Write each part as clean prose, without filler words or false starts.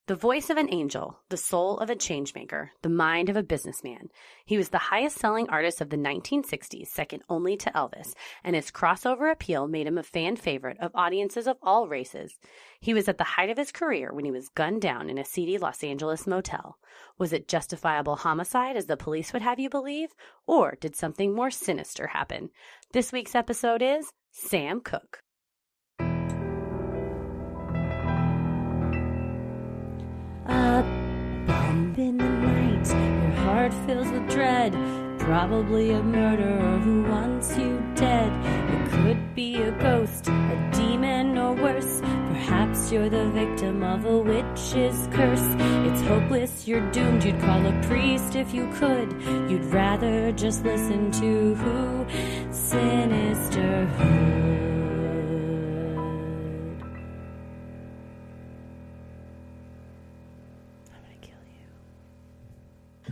The voice of an angel, the soul of a changemaker, the mind of a businessman. He was the highest-selling artist of the 1960s, second only to Elvis, and his crossover appeal made him a fan favorite of audiences of all races. He was at the height of his career when he was gunned down in a seedy Los Angeles motel. Was it justifiable homicide, as the police would have you believe, or did something more sinister happen? This week's episode is Sam Cooke. A bump in the night, your heart fills with dread. Probably a murderer who wants you dead. It could be a ghost, a demon, or worse. Perhaps you're the victim of a witch's curse. It's hopeless, you're doomed. You'd call a priest if you could. You'd rather just listen to Sinisterhood.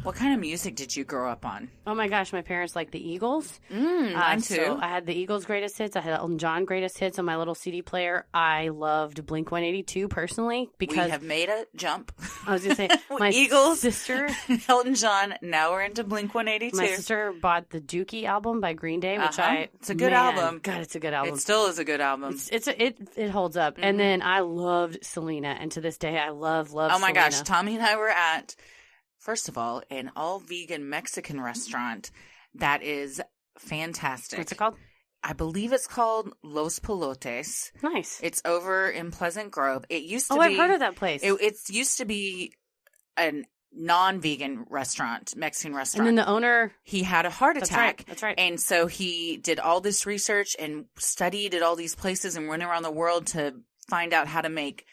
What kind of music did you grow up on? Oh my gosh, my parents liked the Eagles. Mine too. So I had the Eagles' greatest hits. I had Elton John greatest hits on my little CD player. I loved Blink-182 personally because we have made a jump. I was going to say my Eagles, sister, Elton John. Now we're into Blink-182. My sister bought the Dookie album by Green Day, which it's a good album. God, it's a good album. It still is a good album. It holds up. Mm-hmm. And then I loved Selena, and to this day I love Selena. Oh my gosh, Tommy and I were at, first of all, an all-vegan Mexican restaurant that is fantastic. What's it called? I believe it's called Los Pelotes. Nice. It's over in Pleasant Grove. It used to be... Oh, I've heard of that place. It used to be a non-vegan restaurant, Mexican restaurant. And then the owner... He had a heart attack. That's right. And so he did all this research and studied at all these places and went around the world to find out how to make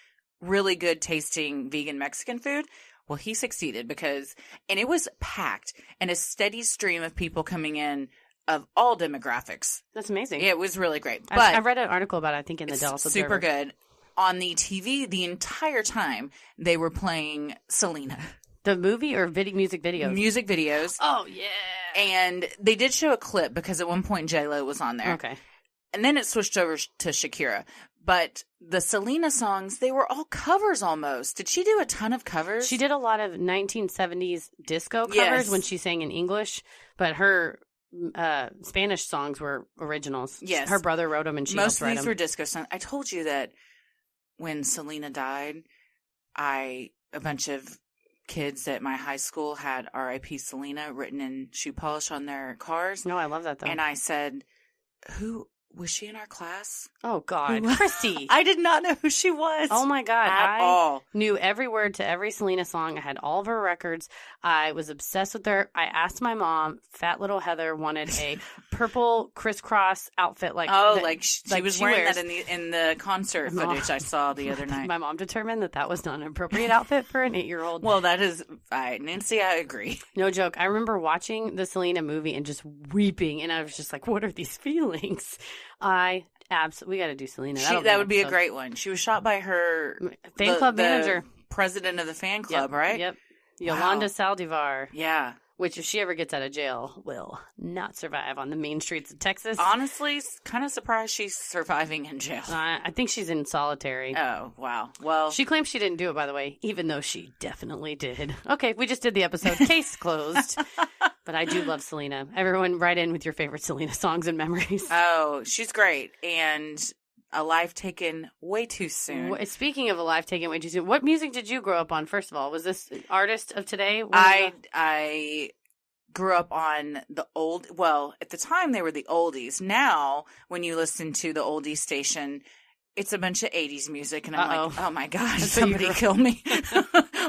really good tasting vegan Mexican food. Well, he succeeded and it was packed and a steady stream of people coming in of all demographics. That's amazing. Yeah, it was really great. But I read an article about it, I think, in the Dallas Observer. Super good. On the TV, the entire time, they were playing Selena. The movie or music videos? Music videos. Oh, yeah. And they did show a clip because at one point J-Lo was on there. Okay. And then it switched over to Shakira. But the Selena songs, they were all covers almost. Did she do a ton of covers? She did a lot of 1970s disco covers when she sang in English, but her Spanish songs were originals. Yes. Her brother wrote them and she helped write them. Most of these were disco songs. I told you that when Selena died, a bunch of kids at my high school had R.I.P. Selena written in shoe polish on their cars. No, I love that though. And I said, was she in our class? Oh, God. Christy. I did not know who she was. Oh, my God. I knew every word to every Selena song. I had all of her records. I was obsessed with her. I asked my mom, fat little Heather wanted a purple crisscross outfit. She was wearing that in the concert footage I saw the other night. My mom determined that was not an appropriate outfit for an 8-year-old. Well, that is, Nancy, I agree. No joke. I remember watching the Selena movie and just weeping, and I was just like, what are these feelings? We got to do Selena. That would be a great one. She was shot by her fan club manager, president of the fan club, right? Yep. Yolanda Saldivar. Yeah. Which, if she ever gets out of jail, will not survive on the main streets of Texas. Honestly, kind of surprised she's surviving in jail. I think she's in solitary. Oh, wow. Well, she claims she didn't do it, by the way, even though she definitely did. Okay, we just did the episode. Case closed. But I do love Selena. Everyone write in with your favorite Selena songs and memories. Oh, she's great. And a life taken way too soon. Speaking of a life taken way too soon, what music did you grow up on, first of all? Was this artist of today? I grew up on at the time they were the oldies. Now, when you listen to the oldies station, it's a bunch of 80s music, and I'm like, oh my gosh, somebody kill me.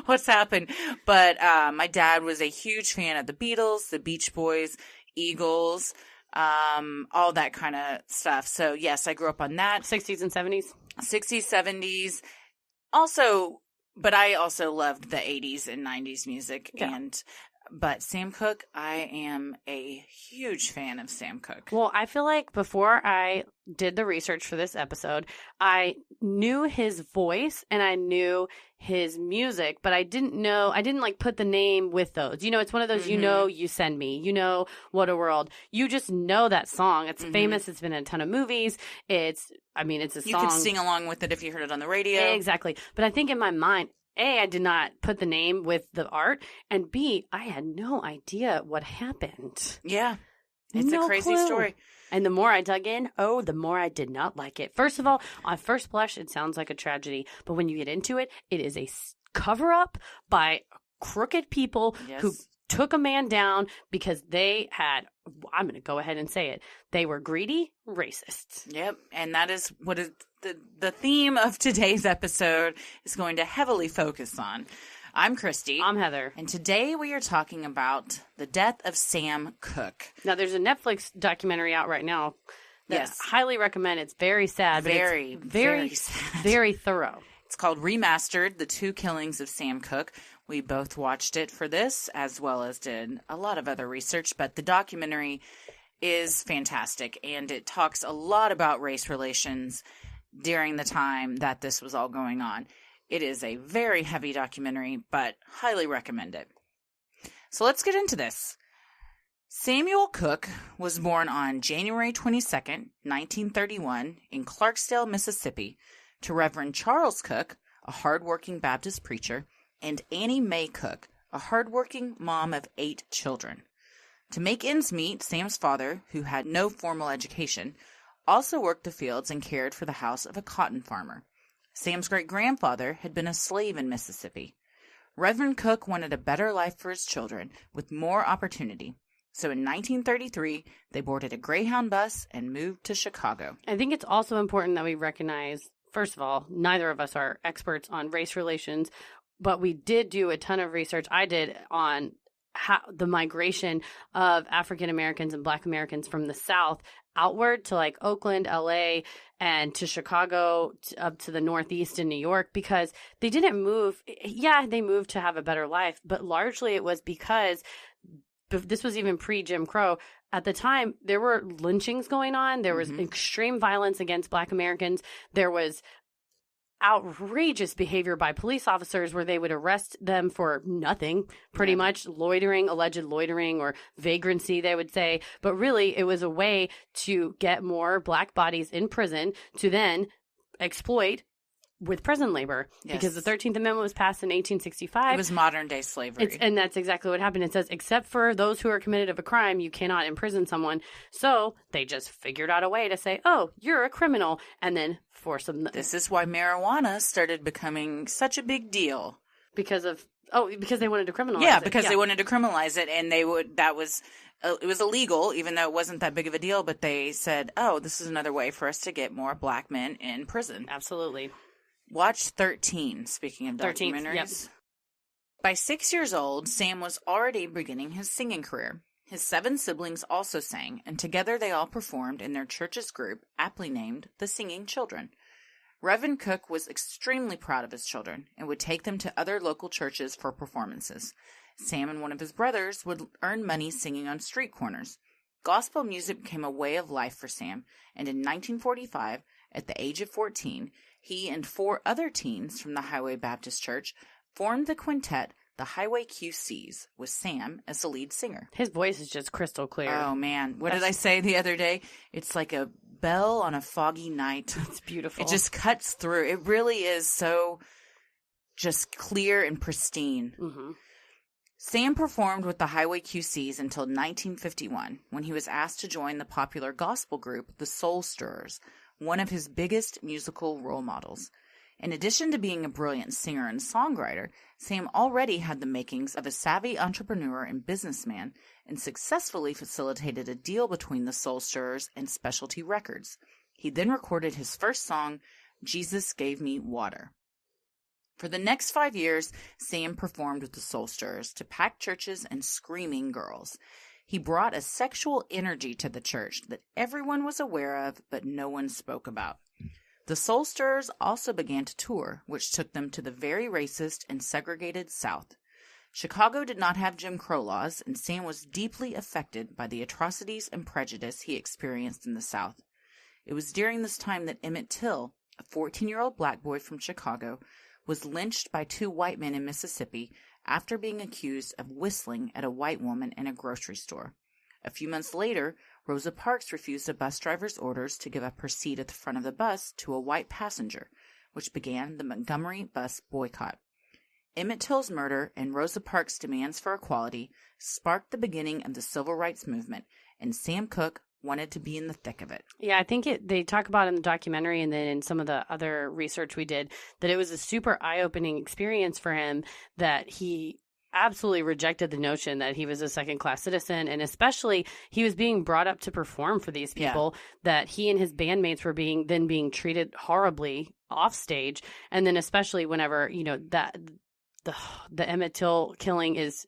What's happened? But my dad was a huge fan of the Beatles, the Beach Boys, Eagles, all that kind of stuff. So, yes, I grew up on that. 60s and 70s? 60s, 70s. Also, but I also loved the 80s and 90s music. Yeah. But Sam Cooke, I am a huge fan of Sam Cooke. Well, I feel like before I did the research for this episode, I knew his voice and I knew his music, but I didn't like put the name with those. You know, it's one of those, You Send Me, What a World. You just know that song. It's famous. It's been in a ton of movies. It's a song. You could sing along with it if you heard it on the radio. Exactly. But I think in my mind, A, I did not put the name with the art, and B, I had no idea what happened. Yeah. It's a crazy story. And the more I dug in, the more I did not like it. First of all, on first blush, it sounds like a tragedy. But when you get into it, it is a cover-up by crooked people who took a man down because they had, I'm going to go ahead and say it, they were greedy racists. Yep. And that is what is the theme of today's episode is going to heavily focus on. I'm Christy. I'm Heather. And today we are talking about the death of Sam Cooke. Now, there's a Netflix documentary out right now that I highly recommend. It's very sad. But very sad. Very thorough. It's called Remastered, The Two Killings of Sam Cooke. We both watched it for this, as well as did a lot of other research. But the documentary is fantastic, and it talks a lot about race relations during the time that this was all going on. It is a very heavy documentary, but highly recommend it. So let's get into this. Samuel Cooke was born on January 22nd, 1931, in Clarksdale, Mississippi, to Reverend Charles Cooke, a hardworking Baptist preacher, and Annie Mae Cooke, a hardworking mom of 8 children. To make ends meet, Sam's father, who had no formal education, also worked the fields and cared for the house of a cotton farmer. Sam's great-grandfather had been a slave in Mississippi. Reverend Cooke wanted a better life for his children with more opportunity. So in 1933, they boarded a Greyhound bus and moved to Chicago. I think it's also important that we recognize, first of all, neither of us are experts on race relations, but we did do a ton of research. I did on how the migration of African Americans and Black Americans from the South outward to like Oakland, LA, and to Chicago, up to the Northeast in New York, because they didn't move. Yeah, they moved to have a better life, but largely it was because this was even pre-Jim Crow. At the time, there were lynchings going on. There was extreme violence against Black Americans. There was outrageous behavior by police officers where they would arrest them for nothing, pretty much loitering, alleged loitering or vagrancy, they would say. But really, it was a way to get more Black bodies in prison to then exploit with prison labor, because the 13th Amendment was passed in 1865. It was modern-day slavery. And that's exactly what happened. It says, except for those who are committed of a crime, you cannot imprison someone. So they just figured out a way to say, oh, you're a criminal, and then force them. This is why marijuana started becoming such a big deal. Because they wanted to criminalize it. Yeah, because they wanted to criminalize it, and it was illegal, even though it wasn't that big of a deal, but they said, oh, this is another way for us to get more Black men in prison. Absolutely. Watch 13, speaking of documentaries. Yep. By 6 years old, Sam was already beginning his singing career. His 7 siblings also sang, and together they all performed in their church's group, aptly named the Singing Children. Reverend Cooke was extremely proud of his children and would take them to other local churches for performances. Sam and one of his brothers would earn money singing on street corners. Gospel music became a way of life for Sam, and in 1945, at the age of 14, he and 4 other teens from the Highway Baptist Church formed the quintet, the Highway QCs, with Sam as the lead singer. His voice is just crystal clear. Oh, man. What did I say the other day? It's like a bell on a foggy night. It's beautiful. It just cuts through. It really is so just clear and pristine. Mm-hmm. Sam performed with the Highway QCs until 1951, when he was asked to join the popular gospel group, the Soul Stirrers, one of his biggest musical role models. In addition to being a brilliant singer and songwriter, Sam already had the makings of a savvy entrepreneur and businessman, and successfully facilitated a deal between the Soul Stirrers and Specialty Records. He then recorded his first song, Jesus Gave Me Water. For the next 5 years, Sam performed with the Soul Stirrers to packed churches and screaming girls. He brought a sexual energy to the church that everyone was aware of, but no one spoke about. The Soul Stirrers also began to tour, which took them to the very racist and segregated South. Chicago did not have Jim Crow laws, and Sam was deeply affected by the atrocities and prejudice he experienced in the South. It was during this time that Emmett Till, a 14-year-old black boy from Chicago, was lynched by 2 white men in Mississippi after being accused of whistling at a white woman in a grocery store. A few months later, Rosa Parks refused a bus driver's orders to give up her seat at the front of the bus to a white passenger, which began the Montgomery bus boycott. Emmett Till's murder and Rosa Parks' demands for equality sparked the beginning of the civil rights movement, and Sam Cooke wanted to be in the thick of it. Yeah, I think they talk about in the documentary and then in some of the other research we did that it was a super eye-opening experience for him, that he absolutely rejected the notion that he was a second-class citizen, and especially he was being brought up to perform for these people, that he and his bandmates were being treated horribly off stage, and then especially whenever, that the Emmett Till killing is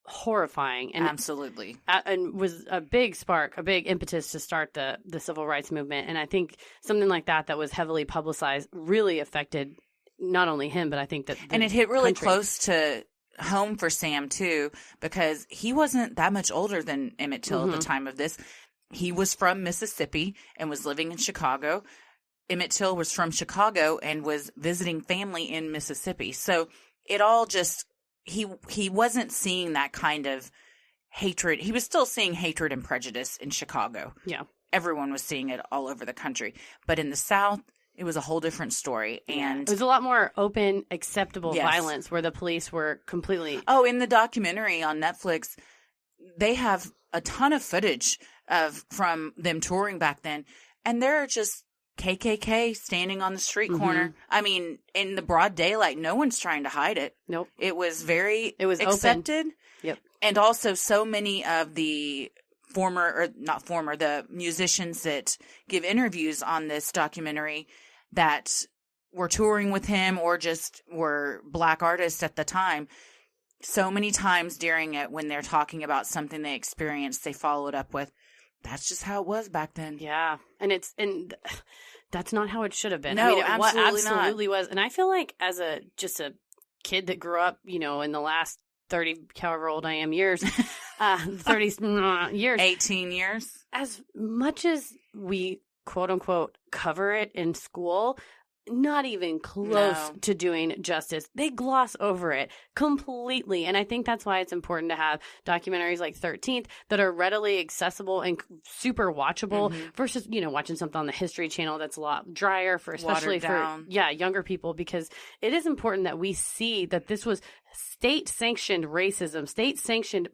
horrifying and absolutely and was a big spark, a big impetus to start the civil rights movement. And I think something like that was heavily publicized really affected not only him, but I think that and it hit really close to home for Sam too, because he wasn't that much older than Emmett Till at the time of this. He was from Mississippi and was living in Chicago. Emmett Till was from Chicago and was visiting family in Mississippi. So it all just, he wasn't seeing that kind of hatred. He was still seeing hatred and prejudice in Chicago. Yeah. Everyone was seeing it all over the country. But in the South, it was a whole different story. And it was a lot more open, acceptable violence where the police were completely... Oh, in the documentary on Netflix, they have a ton of footage from them touring back then. And there are just KKK standing on the street corner. I mean, in the broad daylight, no one's trying to hide it. Nope. It was accepted. Open. Yep. And also so many of the the musicians that give interviews on this documentary that were touring with him or just were black artists at the time, so many times during it when they're talking about something they experienced, they follow it up with, that's just how it was back then. Yeah. And that's not how it should have been. No, I mean, absolutely not. Was. And I feel like as just a kid that grew up, in the last 30, however old I am, years, 30 years. 18 years. As much as we, quote unquote, cover it in school, not even close to doing justice. They gloss over it completely. And I think that's why it's important to have documentaries like 13th that are readily accessible and super watchable versus, watching something on the History Channel that's a lot drier especially for younger people, because it is important that we see that this was state-sanctioned racism, state-sanctioned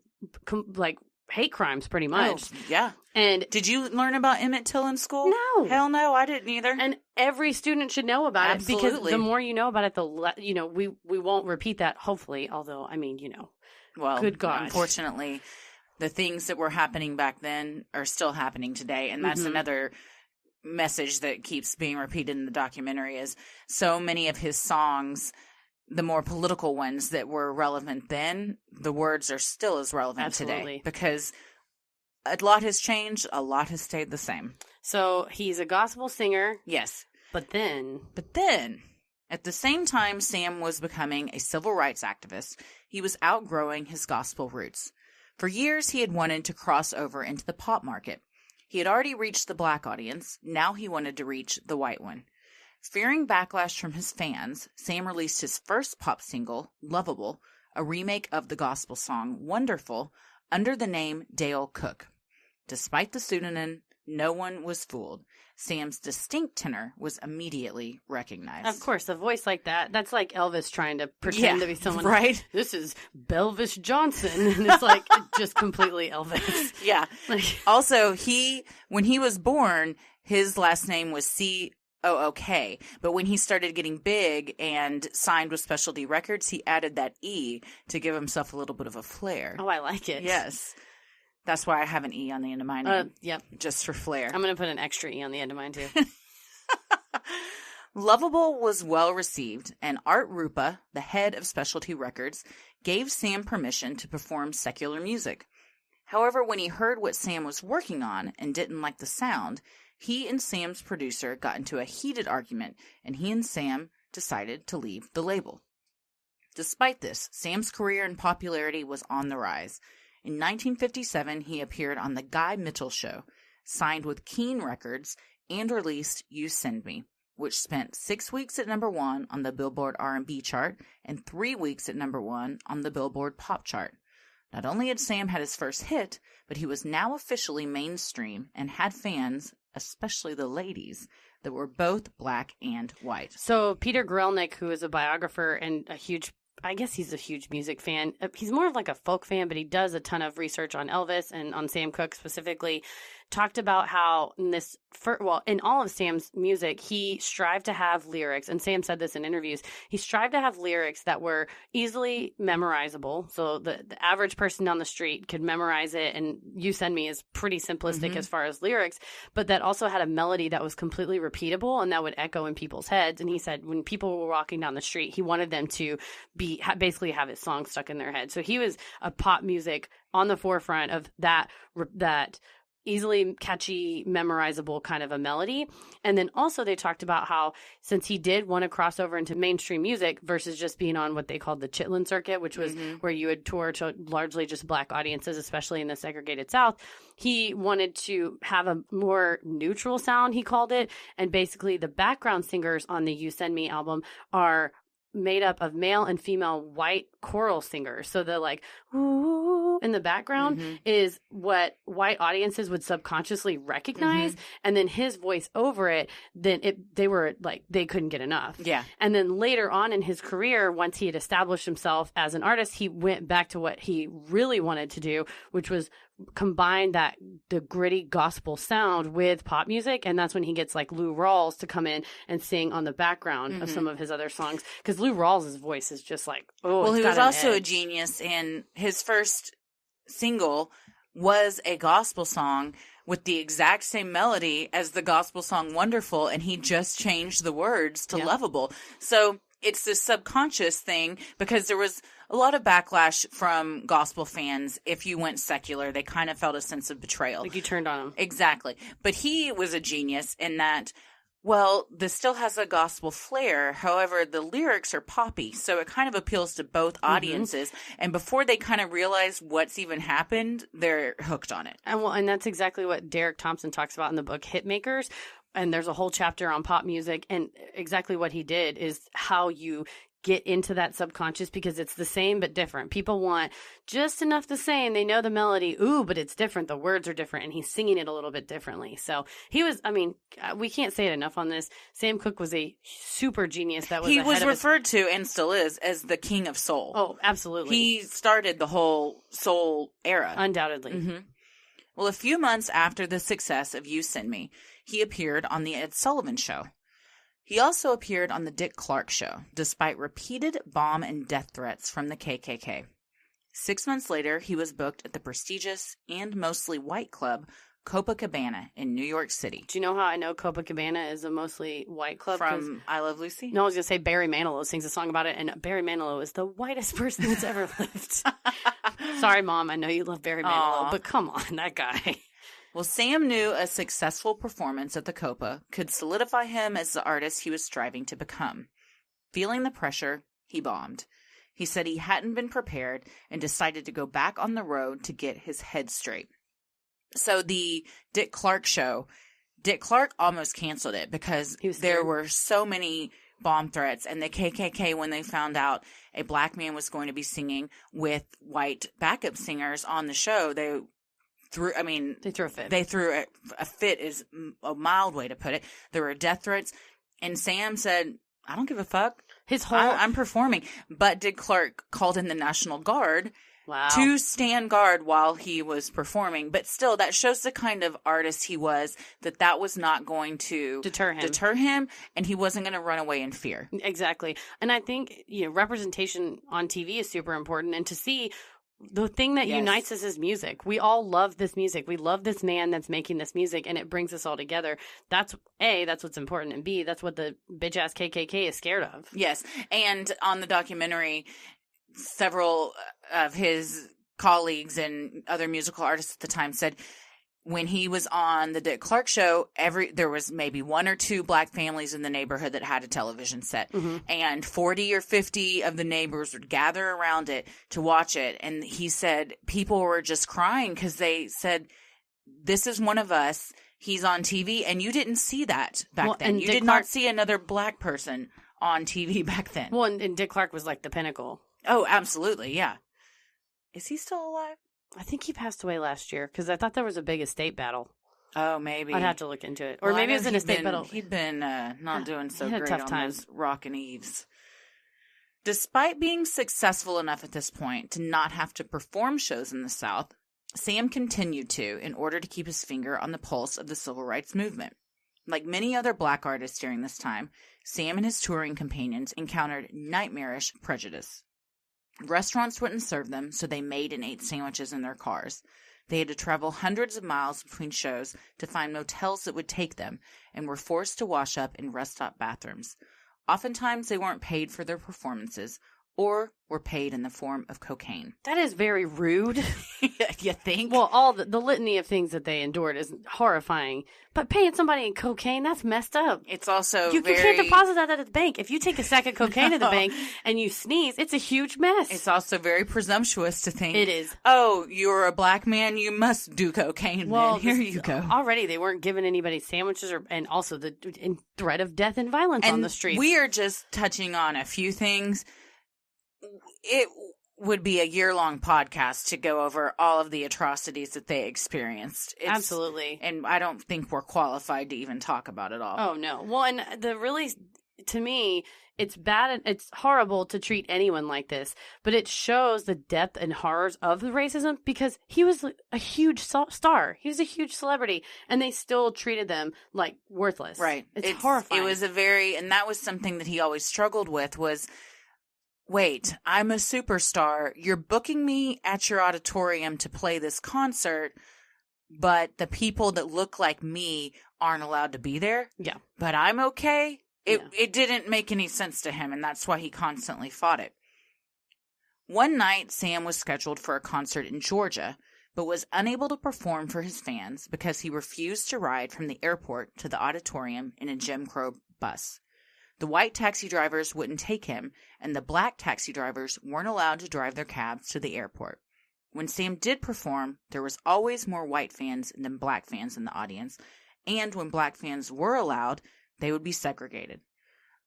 hate crimes, pretty much. Oh, yeah. And did you learn about Emmett Till in school? No. Hell no, I didn't either. And every student should know about it, because the more you know about it, we won't repeat that, hopefully. Although, I mean, well, good God. Unfortunately, the things that were happening back then are still happening today. And that's another message that keeps being repeated in the documentary is so many of his songs, the more political ones that were relevant then, the words are still as relevant today, because a lot has changed, a lot has stayed the same. So he's a gospel singer. Yes. But then, at the same time Sam was becoming a civil rights activist, he was outgrowing his gospel roots. For years, he had wanted to cross over into the pop market. He had already reached the black audience. Now he wanted to reach the white one. Fearing backlash from his fans, Sam released his first pop single, Lovable, a remake of the gospel song Wonderful, under the name Dale Cook. Despite the pseudonym, no one was fooled. Sam's distinct tenor was immediately recognized. Of course, a voice like that's like Elvis trying to pretend to be someone. Right? This is Belvis Johnson. And it's just completely Elvis. Yeah. Also, when he was born, his last name was C-O-O-K. But when he started getting big and signed with Specialty Records, he added that E to give himself a little bit of a flair. Oh, I like it. Yes. That's why I have an E on the end of my name. Yep. Just for flair. I'm going to put an extra E on the end of mine, too. Lovable was well received, and Art Rupa, the head of Specialty Records, gave Sam permission to perform secular music. However, when he heard what Sam was working on and didn't like the sound, he and Sam's producer got into a heated argument, and he and Sam decided to leave the label. Despite this, Sam's career and popularity was on the rise. In 1957, he appeared on The Guy Mitchell Show, signed with Keene Records, and released You Send Me, which spent 6 weeks at number 1 on the Billboard R&B chart and 3 weeks at number 1 on the Billboard Pop chart. Not only had Sam had his first hit, but he was now officially mainstream and had fans, especially the ladies, that were both black and white. So Peter Grelnick, who is a biographer and a huge I guess he's a huge music fan. He's more of like a folk fan, but he does a ton of research on Elvis and on Sam Cooke specifically. Talked about how in all of Sam's music, he strived to have lyrics, and Sam said this in interviews, he strived to have lyrics that were easily memorizable. So the average person down the street could memorize it, and You Send Me is pretty simplistic as far as lyrics, but that also had a melody that was completely repeatable and that would echo in people's heads. And he said when people were walking down the street, he wanted them to basically have his song stuck in their head. So he was a pop music on the forefront of that easily catchy, memorizable kind of a melody. And then also they talked about how since he did want to cross over into mainstream music versus just being on what they called the Chitlin circuit, which was where you would tour to largely just Black audiences, especially in the segregated South, he wanted to have a more neutral sound, he called it. And basically the background singers on the You Send Me album are made up of male and female white choral singers. So the like, ooh, in the background is what white audiences would subconsciously recognize. And then his voice over it, then they were like, they couldn't get enough. Yeah. And then later on in his career, once he had established himself as an artist, he went back to what he really wanted to do, which was combine the gritty gospel sound with pop music. And that's when he gets like Lou Rawls to come in and sing on the background of some of his other songs. Because Lou Rawls' voice is just like, oh, well, he was also a genius, and his first single was a gospel song with the exact same melody as the gospel song Wonderful, and he just changed the words to Lovable. So it's this subconscious thing, because there was a lot of backlash from gospel fans. If you went secular, they kind of felt a sense of betrayal. Like you turned on him. Exactly. But he was a genius in that, well, this still has a gospel flair. However, the lyrics are poppy, so it kind of appeals to both audiences. And before they kind of realize what's even happened, they're hooked on it. And that's exactly what Derek Thompson talks about in the book Hitmakers. And there's a whole chapter on pop music, and exactly what he did is how you get into that subconscious, because it's the same but different. People want just enough the same. They know the melody, but it's different. The words are different, and he's singing it a little bit differently. So he was, I mean, we can't say it enough on this. Sam Cooke was a super genius. He was referred to, and still is, as the king of soul. Oh, absolutely. He started the whole soul era. Undoubtedly. Well, a few months after the success of You Send Me, he appeared on The Ed Sullivan Show. He also appeared on The Dick Clark Show, despite repeated bomb and death threats from the KKK. 6 months later, he was booked at the prestigious and mostly white club Copacabana in New York City. Do you know how I know Copacabana is a mostly white club? From I Love Lucy? No, I was going to say Barry Manilow sings a song about it, and Barry Manilow is the whitest person that's ever lived. Sorry, Mom, I know you love Barry Manilow, but come on, that guy. Well, Sam knew a successful performance at the Copa could solidify him as the artist he was striving to become. Feeling the pressure, he bombed. He said he hadn't been prepared and decided to go back on the road to get his head straight. So the Dick Clark Show, Dick Clark almost canceled it because there were so many bomb threats, and the KKK, when they found out a black man was going to be singing with white backup singers on the show, they threw a fit. They threw a fit is a mild way to put it. There were death threats, and Sam said, I don't give a fuck. I'm performing. But Dick Clark called in the National Guard to stand guard while he was performing. But still, that shows the kind of artist he was, that was not going to deter him, and he wasn't going to run away in fear. Exactly. And I think representation on TV is super important, and to see the thing that unites us is music. We all love this music. We love this man that's making this music, and it brings us all together. That's what's important, and B, that's what the bitch-ass KKK is scared of. Yes, and on the documentary, several of his colleagues and other musical artists at the time said when he was on the Dick Clark Show, there was maybe 1 or 2 black families in the neighborhood that had a television set. And 40 or 50 of the neighbors would gather around it to watch it. And he said people were just crying because they said, this is one of us. He's on TV. And you didn't see that back then. You did not see another black person on TV back then. Well, and Dick Clark was like the pinnacle. Oh, absolutely. Yeah. Is he still alive? I think he passed away last year because I thought there was a big estate battle. Oh, maybe. I'd have to look into it. Or maybe it was an estate battle. He'd been not doing so great on those rockin' eves. Despite being successful enough at this point to not have to perform shows in the South, Sam continued to in order to keep his finger on the pulse of the civil rights movement. Like many other black artists during this time, Sam and his touring companions encountered nightmarish prejudice. Restaurants wouldn't serve them, so they made and ate sandwiches in their cars. They had to travel hundreds of miles between shows to find motels that would take them, and were forced to wash up in rest stop bathrooms. Oftentimes, they weren't paid for their performances, or were paid in the form of cocaine. That is very rude. You think? Well, all the litany of things that they endured is horrifying. But paying somebody in cocaine, that's messed up. It's also you can't deposit that at the bank. If you take a sack of cocaine at the bank and you sneeze, it's a huge mess. It's also very presumptuous to think. It is. Oh, you're a black man, you must do cocaine. Well, here you go. Already, they weren't giving anybody sandwiches and also the threat of death and violence on the streets. We are just touching on a few things. It would be a year-long podcast to go over all of the atrocities that they experienced. Absolutely. And I don't think we're qualified to even talk about it all. Oh, no. Well, and to me, it's bad and it's horrible to treat anyone like this, but it shows the depth and horrors of the racism because he was a huge star. He was a huge celebrity, and they still treated them like worthless. Right. It's horrifying. It was and that was something that he always struggled with was, wait, I'm a superstar. You're booking me at your auditorium to play this concert, but the people that look like me aren't allowed to be there? Yeah. But I'm okay? It didn't make any sense to him, and that's why he constantly fought it. One night, Sam was scheduled for a concert in Georgia, but was unable to perform for his fans because he refused to ride from the airport to the auditorium in a Jim Crow bus. The white taxi drivers wouldn't take him, and the black taxi drivers weren't allowed to drive their cabs to the airport. When Sam did perform, there was always more white fans than black fans in the audience, and when black fans were allowed, they would be segregated.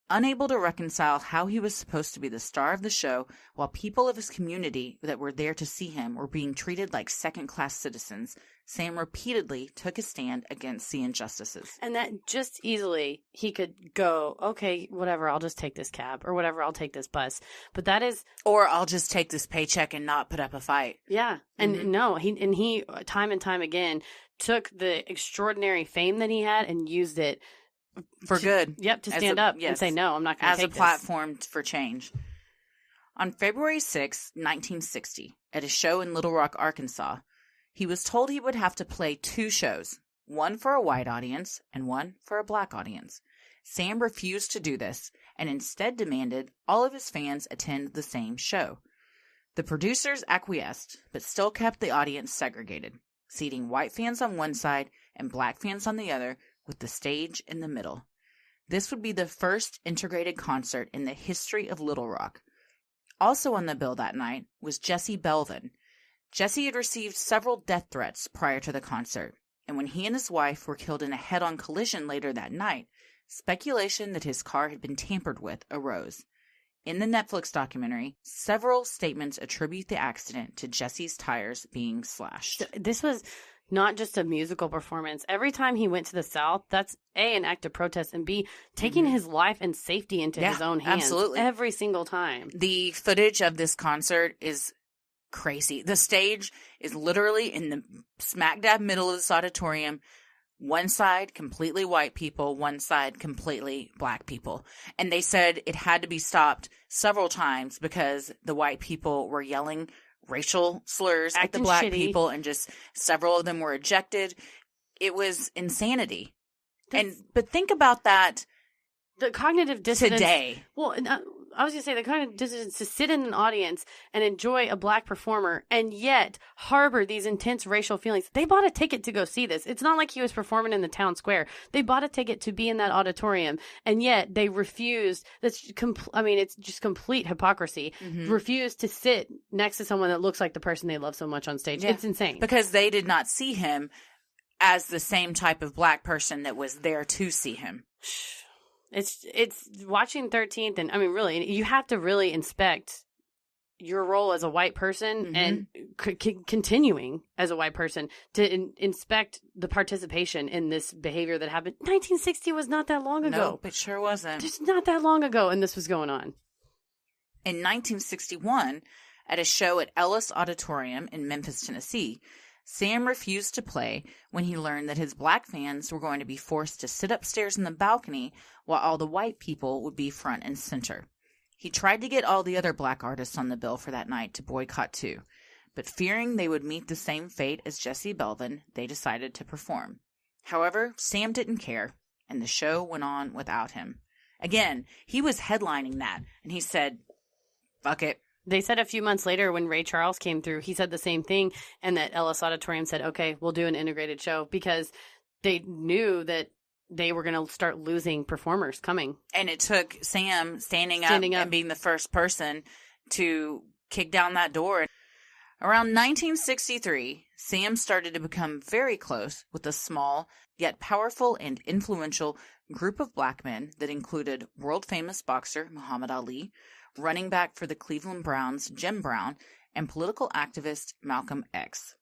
Unable to reconcile how he was supposed to be the star of the show while people of his community that were there to see him were being treated like second-class citizens, Sam repeatedly took a stand against the injustices. And that just easily, he could go, okay, whatever, I'll just take this cab, or whatever, I'll take this bus. But that is... Or I'll just take this paycheck and not put up a fight. Yeah. And no, he time and time again took the extraordinary fame that he had and used it for good. Yep, to stand up and say, no, I'm not going to take this. As a platform for change. On February 6, 1960, at a show in Little Rock, Arkansas, he was told he would have to play 2 shows, one for a white audience and one for a black audience. Sam refused to do this and instead demanded all of his fans attend the same show. The producers acquiesced, but still kept the audience segregated, seating white fans on one side and black fans on the other, with the stage in the middle. This would be the first integrated concert in the history of Little Rock. Also on the bill that night was Jesse Belvin. Jesse had received several death threats prior to the concert, and when he and his wife were killed in a head-on collision later that night, speculation that his car had been tampered with arose. In the Netflix documentary, several statements attribute the accident to Jesse's tires being slashed. This was not just a musical performance. Every time he went to the South, that's A, an act of protest, and B, taking his life and safety into his own hands. Absolutely. Every single time. The footage of this concert is crazy. The stage is literally in the smack dab middle of this auditorium. One side, completely white people. One side, completely black people. And they said it had to be stopped several times because the white people were yelling racial slurs at the black people, and just several of them were ejected. It was insanity. But think about that. The cognitive dissonance today. Well, I was going to say the cognitive dissonance to sit in an audience and enjoy a black performer and yet harbor these intense racial feelings. They bought a ticket to go see this. It's not like he was performing in the town square. They bought a ticket to be in that auditorium, and yet they refused. It's just complete hypocrisy. Refused to sit next to someone that looks like the person they love so much on stage. Yeah. It's insane. Because they did not see him as the same type of black person that was there to see him. It's watching 13th, and I mean, really, you have to really inspect your role as a white person and continuing as a white person to inspect the participation in this behavior that happened. 1960 was not that long ago. No, it sure wasn't. Just not that long ago, and this was going on. In 1961, at a show at Ellis Auditorium in Memphis, Tennessee, Sam refused to play when he learned that his black fans were going to be forced to sit upstairs in the balcony while all the white people would be front and center. He tried to get all the other black artists on the bill for that night to boycott too, but fearing they would meet the same fate as Jesse Belvin, they decided to perform. However, Sam didn't care, and the show went on without him. Again, he was headlining that, and he said, fuck it. They said a few months later when Ray Charles came through, he said the same thing, and that Ellis Auditorium said, okay, we'll do an integrated show, because they knew that they were going to start losing performers coming. And it took Sam standing up and being the first person to kick down that door. Around 1963, Sam started to become very close with a small, yet powerful and influential group of black men that included world-famous boxer Muhammad Ali, running back for the Cleveland Browns Jim Brown, and political activist Malcolm X.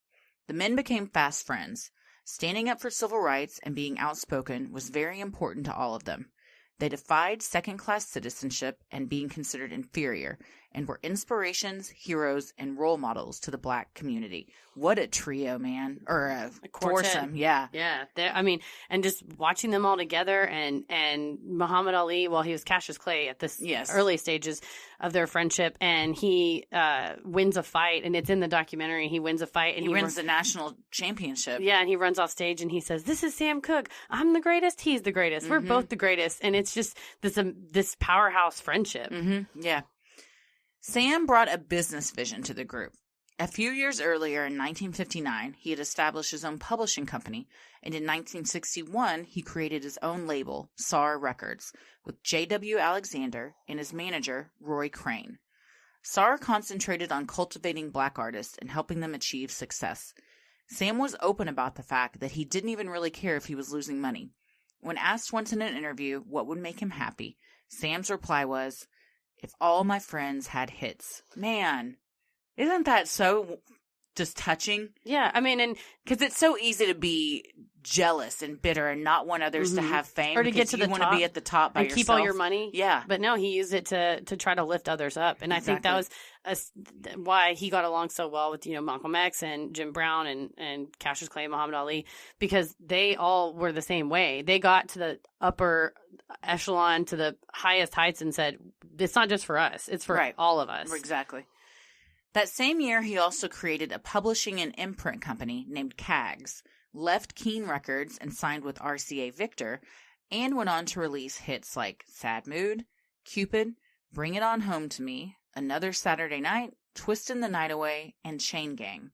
The men became fast friends. Standing up for civil rights and being outspoken was very important to all of them. They defied second-class citizenship and being considered inferior, and were inspirations, heroes, and role models to the black community. What a trio, man. Or a foursome, yeah. Yeah. And just watching them all together, and Muhammad Ali, well, he was Cassius Clay at this early stages of their friendship, and he wins a fight, and it's in the documentary. He wins a fight. And he wins the national championship. Yeah, and he runs off stage, and he says, this is Sam Cooke. I'm the greatest. He's the greatest. We're both the greatest. And it's just this powerhouse friendship. Mm-hmm. Yeah. Sam brought a business vision to the group. A few years earlier, in 1959, he had established his own publishing company, and in 1961, he created his own label, SAR Records, with J.W. Alexander and his manager, Roy Crane. SAR concentrated on cultivating black artists and helping them achieve success. Sam was open about the fact that he didn't even really care if he was losing money. When asked once in an interview what would make him happy, Sam's reply was, if all my friends had hits. Man, isn't that so just touching? Yeah, and because it's so easy to be jealous and bitter and not want others to have fame, or to get to the top. You want to be at the top by and yourself. Keep all your money. Yeah, but no, he used it to try to lift others up, and exactly. I think that was why he got along so well with Malcolm X and Jim Brown and Cassius Clay, Muhammad Ali, because they all were the same way. They got to the upper echelon, to the highest heights, and said, "It's not just for us; it's for all of us." Exactly. That same year, he also created a publishing and imprint company named CAGS, left Keene Records and signed with RCA Victor, and went on to release hits like Sad Mood, Cupid, Bring It On Home to Me, Another Saturday Night, Twistin' the Night Away, and Chain Gang.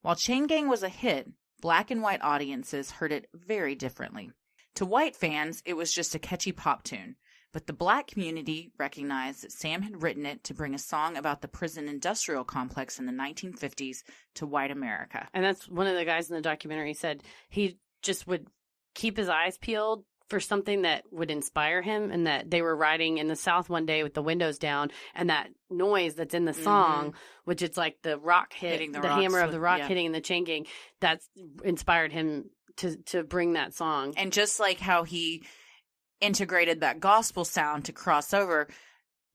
While Chain Gang was a hit, black and white audiences heard it very differently. To white fans, it was just a catchy pop tune. But the black community recognized that Sam had written it to bring a song about the prison industrial complex in the 1950s to white America. And that's one of the guys in the documentary said he just would keep his eyes peeled for something that would inspire him, and that they were riding in the South one day with the windows down, and that noise that's in the song, which it's like the rock hitting the hammer of the rock hitting in the chain gang, that's inspired him to bring that song. And just like how he integrated that gospel sound to cross over,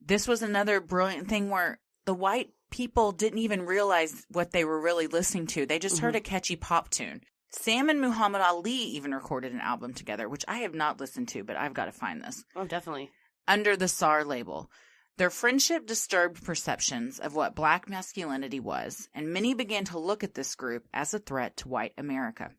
this was another brilliant thing where the white people didn't even realize what they were really listening to. They just heard a catchy pop tune. Sam and Muhammad Ali even recorded an album together, which I have not listened to, but I've got to find this. Oh, definitely. Under the SAR label. Their friendship disturbed perceptions of what black masculinity was, and many began to look at this group as a threat to white America.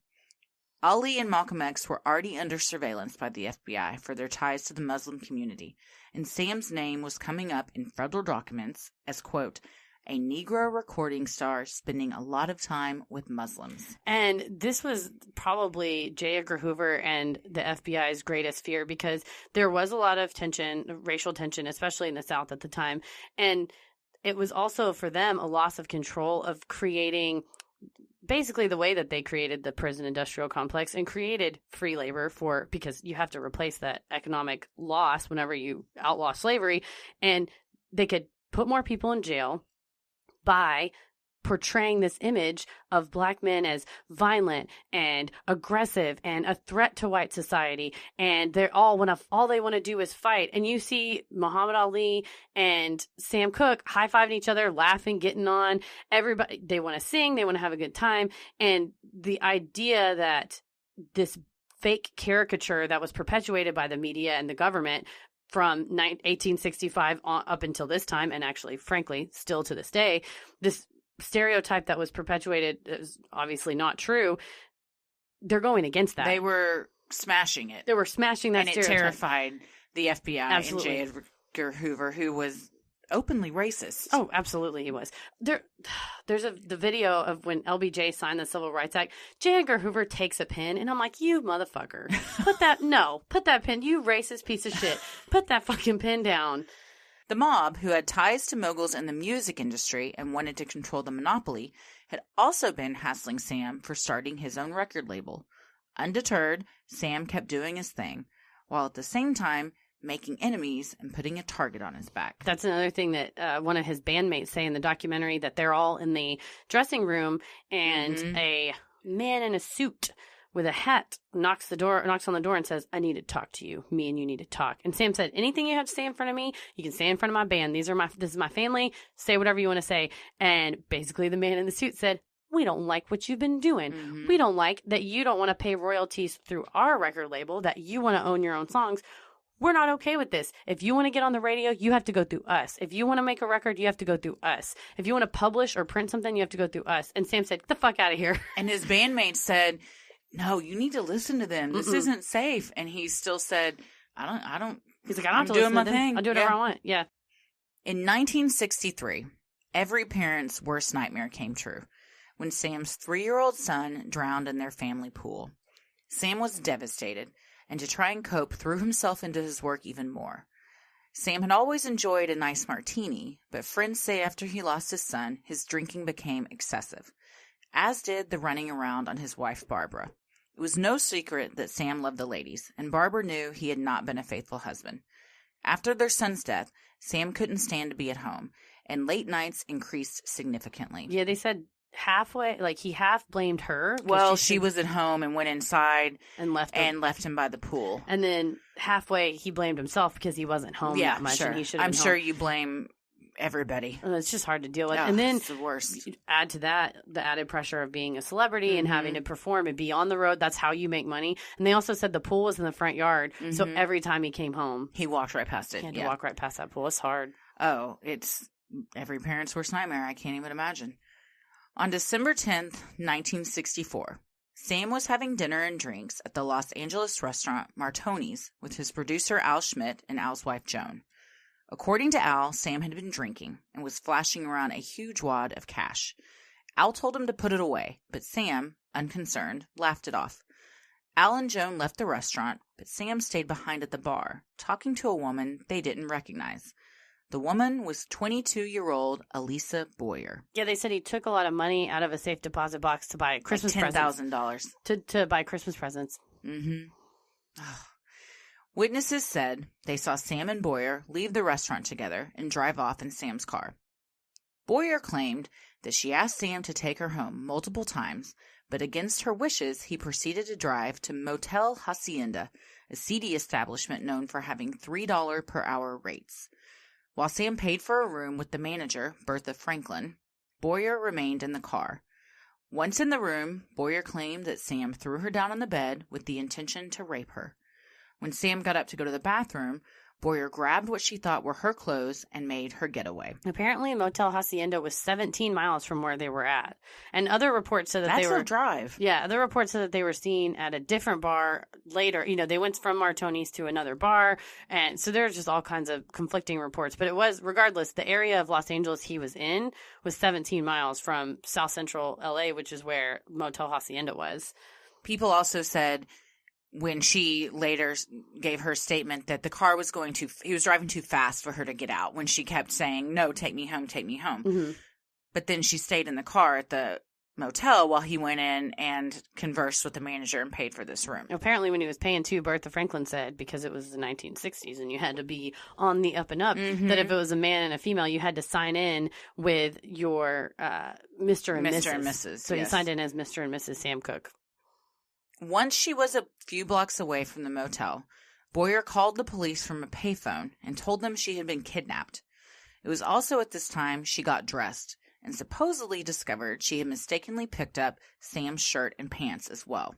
Ali and Malcolm X were already under surveillance by the FBI for their ties to the Muslim community, and Sam's name was coming up in federal documents as, quote, a Negro recording star spending a lot of time with Muslims. And this was probably J. Edgar Hoover and the FBI's greatest fear, because there was a lot of tension, racial tension, especially in the South at the time. And it was also for them a loss of control of creating basically the way that they created the prison industrial complex and created free labor because you have to replace that economic loss whenever you outlaw slavery. And they could put more people in jail by portraying this image of black men as violent and aggressive and a threat to white society, and they're all they want to do is fight. And you see Muhammad Ali and Sam Cooke high-fiving each other, laughing, getting on. Everybody, they want to sing, they want to have a good time. And the idea that this fake caricature that was perpetuated by the media and the government from 1865 on, up until this time, and actually, frankly, still to this day, this stereotype that was perpetuated is obviously not true. They're going against that. They were smashing it. They were smashing that and stereotype. And it terrified the FBI Absolutely. and J. Edgar Hoover, who was openly racist. Oh, absolutely he was. There's the video of when LBJ signed the Civil Rights Act. J. Edgar Hoover takes a pen, and I'm like, you motherfucker. Put that pen, you racist piece of shit. Put that fucking pen down. The mob, who had ties to moguls in the music industry and wanted to control the monopoly, had also been hassling Sam for starting his own record label. Undeterred, Sam kept doing his thing, while at the same time making enemies and putting a target on his back. That's another thing that one of his bandmates say in the documentary, that they're all in the dressing room and a man in a suit with a hat knocks on the door and says, I need to talk to you. Me and you need to talk. And Sam said, anything you have to say in front of me, you can say in front of my band. This is my family. Say whatever you want to say. And basically the man in the suit said, we don't like what you've been doing. Mm-hmm. We don't like that you don't want to pay royalties through our record label, that you want to own your own songs. We're not okay with this. If you want to get on the radio, you have to go through us. If you want to make a record, you have to go through us. If you want to publish or print something, you have to go through us. And Sam said, get the fuck out of here. And his bandmates said, no, you need to listen to them. This isn't safe. And he still said, I don't. He's like, I don't have to listen to them. I'll do whatever I want. Yeah. In 1963, every parent's worst nightmare came true when Sam's 3-year-old son drowned in their family pool. Sam was devastated, and to try and cope, threw himself into his work even more. Sam had always enjoyed a nice martini, but friends say after he lost his son, his drinking became excessive, as did the running around on his wife, Barbara. It was no secret that Sam loved the ladies, and Barbara knew he had not been a faithful husband. After their son's death, Sam couldn't stand to be at home, and late nights increased significantly. Yeah, they said halfway, like he half blamed her. Well, she was at home and went inside and left him by the pool. And then halfway he blamed himself because he wasn't home that much. Sure. And he should. I'm sure you blame everybody. It's just hard to deal with. Oh, and then it's the worst. Add to that the added pressure of being a celebrity and having to perform and be on the road. That's how you make money. And they also said the pool was in the front yard, so every time he came home, he walked right past it. He had to walk right past that pool. It's hard. Oh, it's every parent's worst nightmare. I can't even imagine. On December 10th, 1964, Sam was having dinner and drinks at the Los Angeles restaurant Martoni's with his producer Al Schmidt and Al's wife Joan. According to Al, Sam had been drinking and was flashing around a huge wad of cash. Al told him to put it away, but Sam, unconcerned, laughed it off. Al and Joan left the restaurant, but Sam stayed behind at the bar, talking to a woman they didn't recognize. The woman was 22-year-old Elisa Boyer. Yeah, they said he took a lot of money out of a safe deposit box to buy Christmas presents. $10,000. To buy Christmas presents. Mm-hmm. Witnesses said they saw Sam and Boyer leave the restaurant together and drive off in Sam's car. Boyer claimed that she asked Sam to take her home multiple times, but against her wishes, he proceeded to drive to Motel Hacienda, a seedy establishment known for having $3 per hour rates. While Sam paid for a room with the manager, Bertha Franklin, Boyer remained in the car. Once in the room, Boyer claimed that Sam threw her down on the bed with the intention to rape her. When Sam got up to go to the bathroom, Boyer grabbed what she thought were her clothes and made her getaway. Apparently, Motel Hacienda was 17 miles from where they were at. And other reports said that they were... That's a drive. Yeah, other reports said that they were seen at a different bar later. You know, they went from Martoni's to another bar. And so there's just all kinds of conflicting reports. But it was, regardless, the area of Los Angeles he was in was 17 miles from South Central LA, which is where Motel Hacienda was. People also said, when she later gave her statement, that the car was he was driving too fast for her to get out, when she kept saying, no, take me home, take me home. Mm-hmm. But then she stayed in the car at the motel while he went in and conversed with the manager and paid for this room. Apparently when he was paying too, Bertha Franklin said, because it was the 1960s and you had to be on the up and up, that if it was a man and a female, you had to sign in with your Mr. and Mr. and Mrs. So he signed in as Mr. and Mrs. Sam Cooke. Once she was a few blocks away from the motel, Boyer called the police from a payphone and told them she had been kidnapped. It was also at this time she got dressed and supposedly discovered she had mistakenly picked up Sam's shirt and pants as well.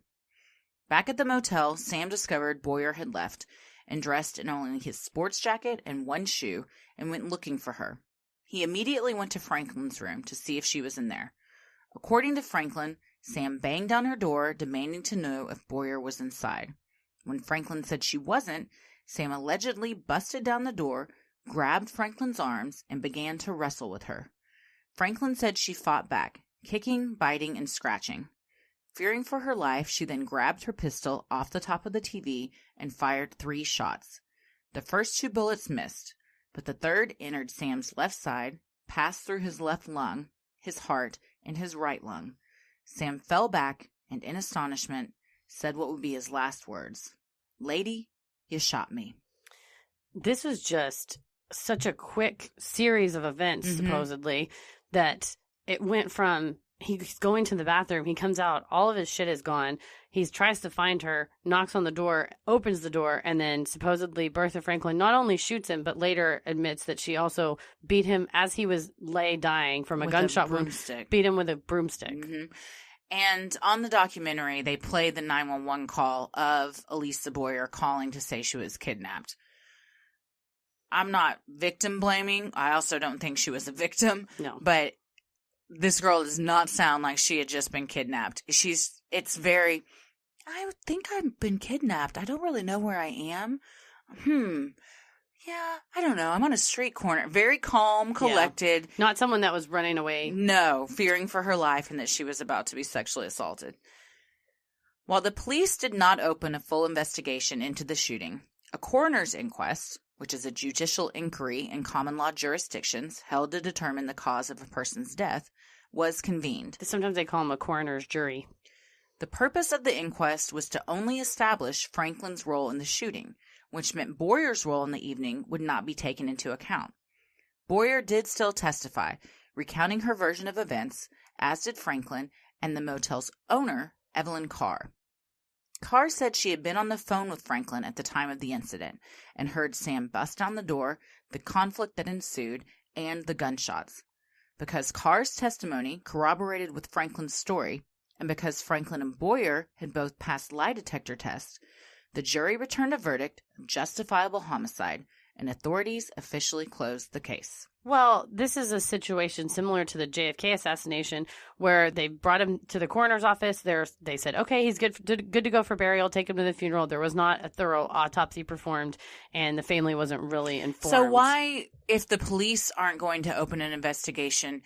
Back at the motel, Sam discovered Boyer had left and dressed in only his sports jacket and one shoe and went looking for her. He immediately went to Franklin's room to see if she was in there. According to Franklin, Sam banged on her door, demanding to know if Boyer was inside. When Franklin said she wasn't, Sam allegedly busted down the door, grabbed Franklin's arms, and began to wrestle with her. Franklin said she fought back, kicking, biting, and scratching. Fearing for her life, she then grabbed her pistol off the top of the TV and fired 3 shots. The first 2 bullets missed, but the third entered Sam's left side, passed through his left lung, his heart, and his right lung. Sam fell back and, in astonishment, said what would be his last words. "Lady, you shot me." This was just such a quick series of events, supposedly, that it went from he's going to the bathroom, he comes out, all of his shit is gone, he tries to find her, knocks on the door, opens the door, and then supposedly Bertha Franklin not only shoots him, but later admits that she also beat him as he was dying from a gunshot wound, beat him with a broomstick. And on the documentary, they play the 911 call of Elisa Boyer calling to say she was kidnapped. I'm not victim blaming. I also don't think she was a victim. No. But this girl does not sound like she had just been kidnapped. It's very, I think I've been kidnapped. I don't really know where I am. Yeah, I don't know. I'm on a street corner. Very calm, collected. Yeah. Not someone that was running away. No, fearing for her life and that she was about to be sexually assaulted. While the police did not open a full investigation into the shooting, a coroner's inquest, which is a judicial inquiry in common law jurisdictions held to determine the cause of a person's death, was convened. Sometimes they call them a coroner's jury. The purpose of the inquest was to only establish Franklin's role in the shooting, which meant Boyer's role in the evening would not be taken into account. Boyer did still testify, recounting her version of events, as did Franklin and the motel's owner, Evelyn Carr. Carr said she had been on the phone with Franklin at the time of the incident and heard Sam bust down the door, the conflict that ensued, and the gunshots. Because Carr's testimony corroborated with Franklin's story, and because Franklin and Boyer had both passed lie detector tests, the jury returned a verdict of justifiable homicide, and authorities officially closed the case. Well, this is a situation similar to the JFK assassination where they brought him to the coroner's office. They said, okay, he's good to go for burial. Take him to the funeral. There was not a thorough autopsy performed, and the family wasn't really informed. So why, if the police aren't going to open an investigation,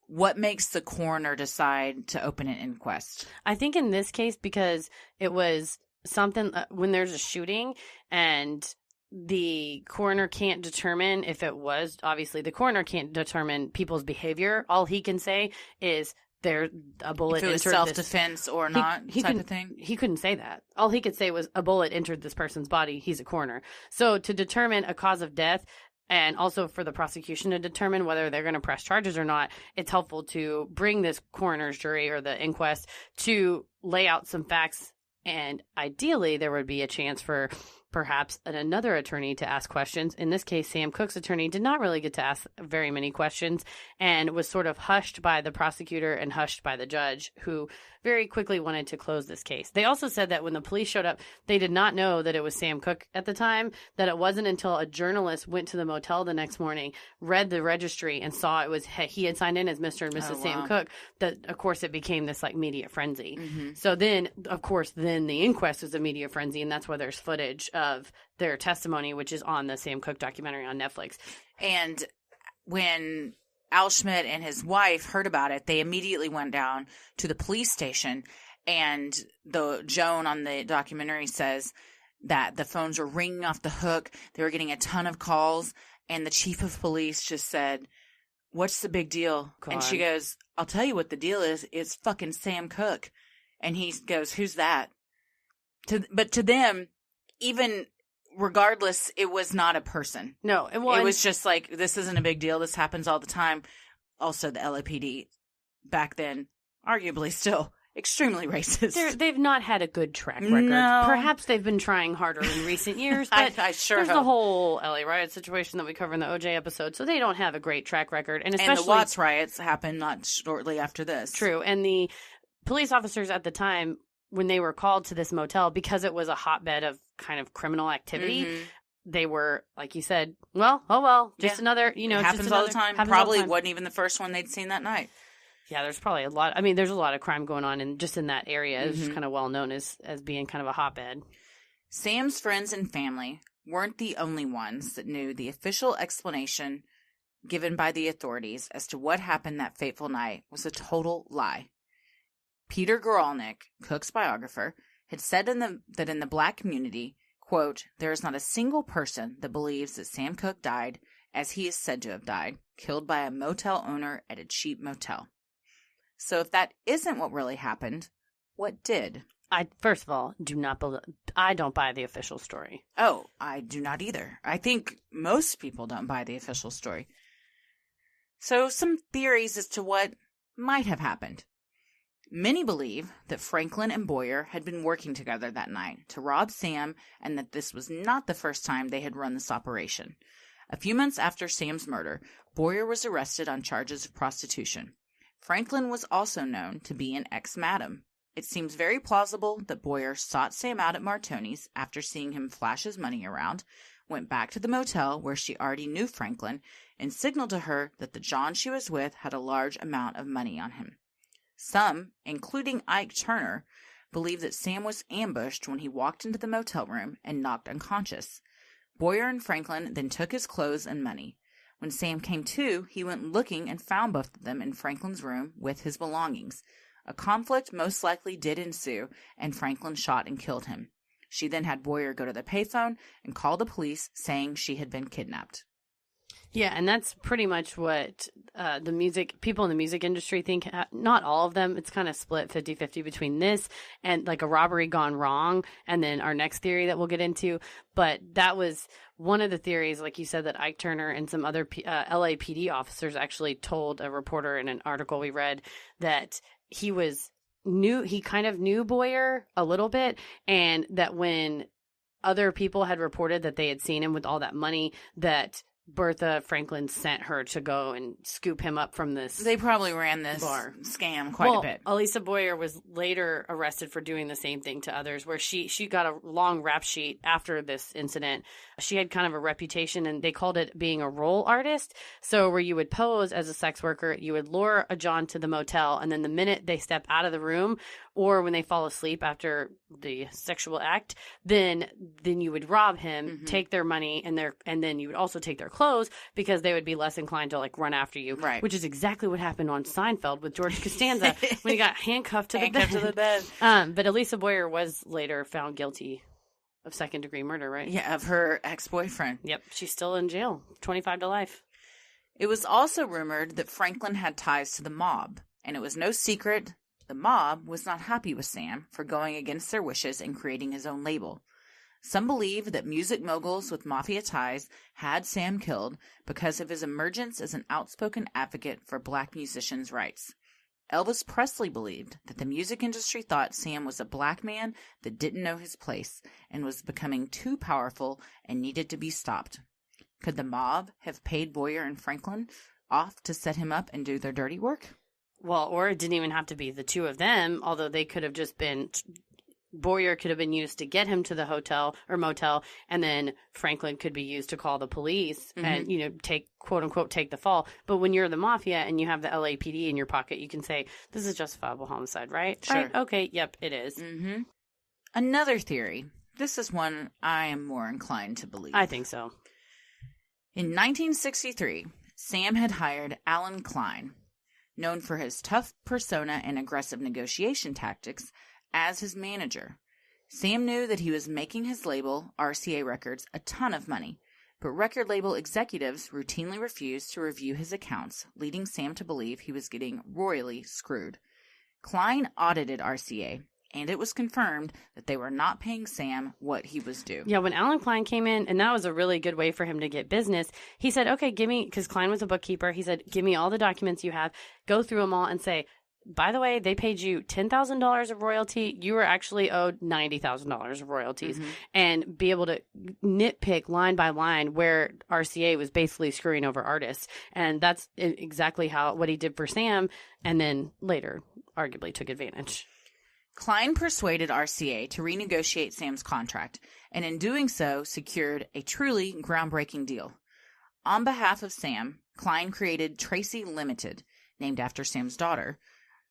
what makes the coroner decide to open an inquest? I think in this case, because it was something when there's a shooting and the coroner can't determine if it was, obviously the coroner can't determine people's behavior. All he can say is there a bullet entered self-defense or not type of thing. He couldn't say that. All he could say was a bullet entered this person's body. He's a coroner. So to determine a cause of death, and also for the prosecution to determine whether they're going to press charges or not, it's helpful to bring this coroner's jury or the inquest to lay out some facts. And ideally, there would be a chance for perhaps another attorney to ask questions. In this case, Sam Cooke's attorney did not really get to ask very many questions and was sort of hushed by the prosecutor and hushed by the judge, who very quickly wanted to close this case. They also said that when the police showed up, they did not know that it was Sam Cooke at the time, that it wasn't until a journalist went to the motel the next morning, read the registry, and saw it was he had signed in as Mr. and Mrs. Sam Cooke, that, of course, it became this, like, media frenzy. Mm-hmm. So then, of course, the inquest was a media frenzy, and that's why there's footage of their testimony, which is on the Sam Cooke documentary on Netflix. And when Al Schmidt and his wife heard about it, they immediately went down to the police station, and Joan on the documentary says that the phones were ringing off the hook. They were getting a ton of calls, and the chief of police just said, what's the big deal? God. And she goes, I'll tell you what the deal is. It's fucking Sam Cooke. And he goes, who's that? But to them, even regardless, it was not a person. No, it was just like, this isn't a big deal. This happens all the time. Also, the LAPD back then, arguably still extremely racist. They've not had a good track record. No. Perhaps they've been trying harder in recent years, but I sure there's hope. the whole LA riot situation that we cover in the OJ episode, so they don't have a great track record. And especially the Watts riots happened not shortly after this. True. And the police officers at the time, when they were called to this motel, because it was a hotbed of kind of criminal activity, they were, like you said, just another, it happens all the time. Probably wasn't even the first one they'd seen that night. Yeah, there's probably a lot. I mean, there's a lot of crime going on in that area. It's just kind of well known as being kind of a hotbed. Sam's friends and family weren't the only ones that knew the official explanation given by the authorities as to what happened that fateful night was a total lie. Peter Goralnik, Cooke's biographer, had said that in the black community, quote, there is not a single person that believes that Sam Cooke died, as he is said to have died, killed by a motel owner at a cheap motel. So if that isn't what really happened, what did? I first of all I don't buy the official story. Oh, I do not either. I think most people don't buy the official story. So some theories as to what might have happened. Many believe that Franklin and Boyer had been working together that night to rob Sam, and that this was not the first time they had run this operation. A few months after Sam's murder, Boyer was arrested on charges of prostitution. Franklin was also known to be an ex-madam. It seems very plausible that Boyer sought Sam out at Martoni's after seeing him flash his money around, went back to the motel where she already knew Franklin, and signaled to her that the John she was with had a large amount of money on him. Some, including Ike Turner, believe that Sam was ambushed when he walked into the motel room and knocked unconscious. Boyer and Franklin then took his clothes and money. When Sam came to, he went looking and found both of them in Franklin's room with his belongings. A conflict most likely did ensue, and Franklin shot and killed him. She then had Boyer go to the payphone and call the police, saying she had been kidnapped. Yeah, and that's pretty much what people in the music industry think. Not all of them. It's kind of split 50-50 between this and like a robbery gone wrong, and then our next theory that we'll get into. But that was one of the theories, like you said, that Ike Turner and some other LAPD officers actually told a reporter in an article we read that he kind of knew Boyer a little bit, and that when other people had reported that they had seen him with all that money, that Bertha Franklin sent her to go and scoop him up from this. They probably ran this bar scam quite a bit. Elisa Boyer was later arrested for doing the same thing to others, where she got a long rap sheet after this incident. She had kind of a reputation, and they called it being a role artist. So where you would pose as a sex worker, you would lure a John to the motel, and then the minute they step out of the room, or when they fall asleep after the sexual act, then you would rob him, take their money, and then you would also take their clothes, because they would be less inclined to like run after you. Right. Which is exactly what happened on Seinfeld with George Costanza when he got handcuffed to the bed. But Elisa Boyer was later found guilty of second-degree murder, right? Yeah, of her ex-boyfriend. Yep, she's still in jail, 25 to life. It was also rumored that Franklin had ties to the mob, and it was no secret the mob was not happy with Sam for going against their wishes and creating his own label. Some believe that music moguls with mafia ties had Sam killed because of his emergence as an outspoken advocate for black musicians' rights. Elvis Presley believed that the music industry thought Sam was a black man that didn't know his place and was becoming too powerful and needed to be stopped. Could the mob have paid Boyer and Franklin off to set him up and do their dirty work? Well, or it didn't even have to be the two of them, although they could have just been... Boyer could have been used to get him to the hotel or motel, and then Franklin could be used to call the police and, take, quote unquote, take the fall. But when you're the mafia and you have the LAPD in your pocket, you can say, this is justifiable homicide, right? Sure. Right? Okay, yep, it is. Mm-hmm. Another theory. This is one I am more inclined to believe. I think so. In 1963, Sam had hired Alan Klein, known for his tough persona and aggressive negotiation tactics, as his manager. Sam knew that he was making his label, RCA Records, a ton of money, but record label executives routinely refused to review his accounts, leading Sam to believe he was getting royally screwed. Klein audited RCA, and it was confirmed that they were not paying Sam what he was due. Yeah, when Alan Klein came in, and that was a really good way for him to get business, he said, okay, give me, because Klein was a bookkeeper, he said, give me all the documents you have, go through them all and say, by the way, they paid you $10,000 of royalty. You were actually owed $90,000 of royalties, and be able to nitpick line by line where RCA was basically screwing over artists. And that's exactly what he did for Sam, and then later arguably took advantage. Klein persuaded RCA to renegotiate Sam's contract, and in doing so, secured a truly groundbreaking deal. On behalf of Sam, Klein created Tracy Limited, named after Sam's daughter,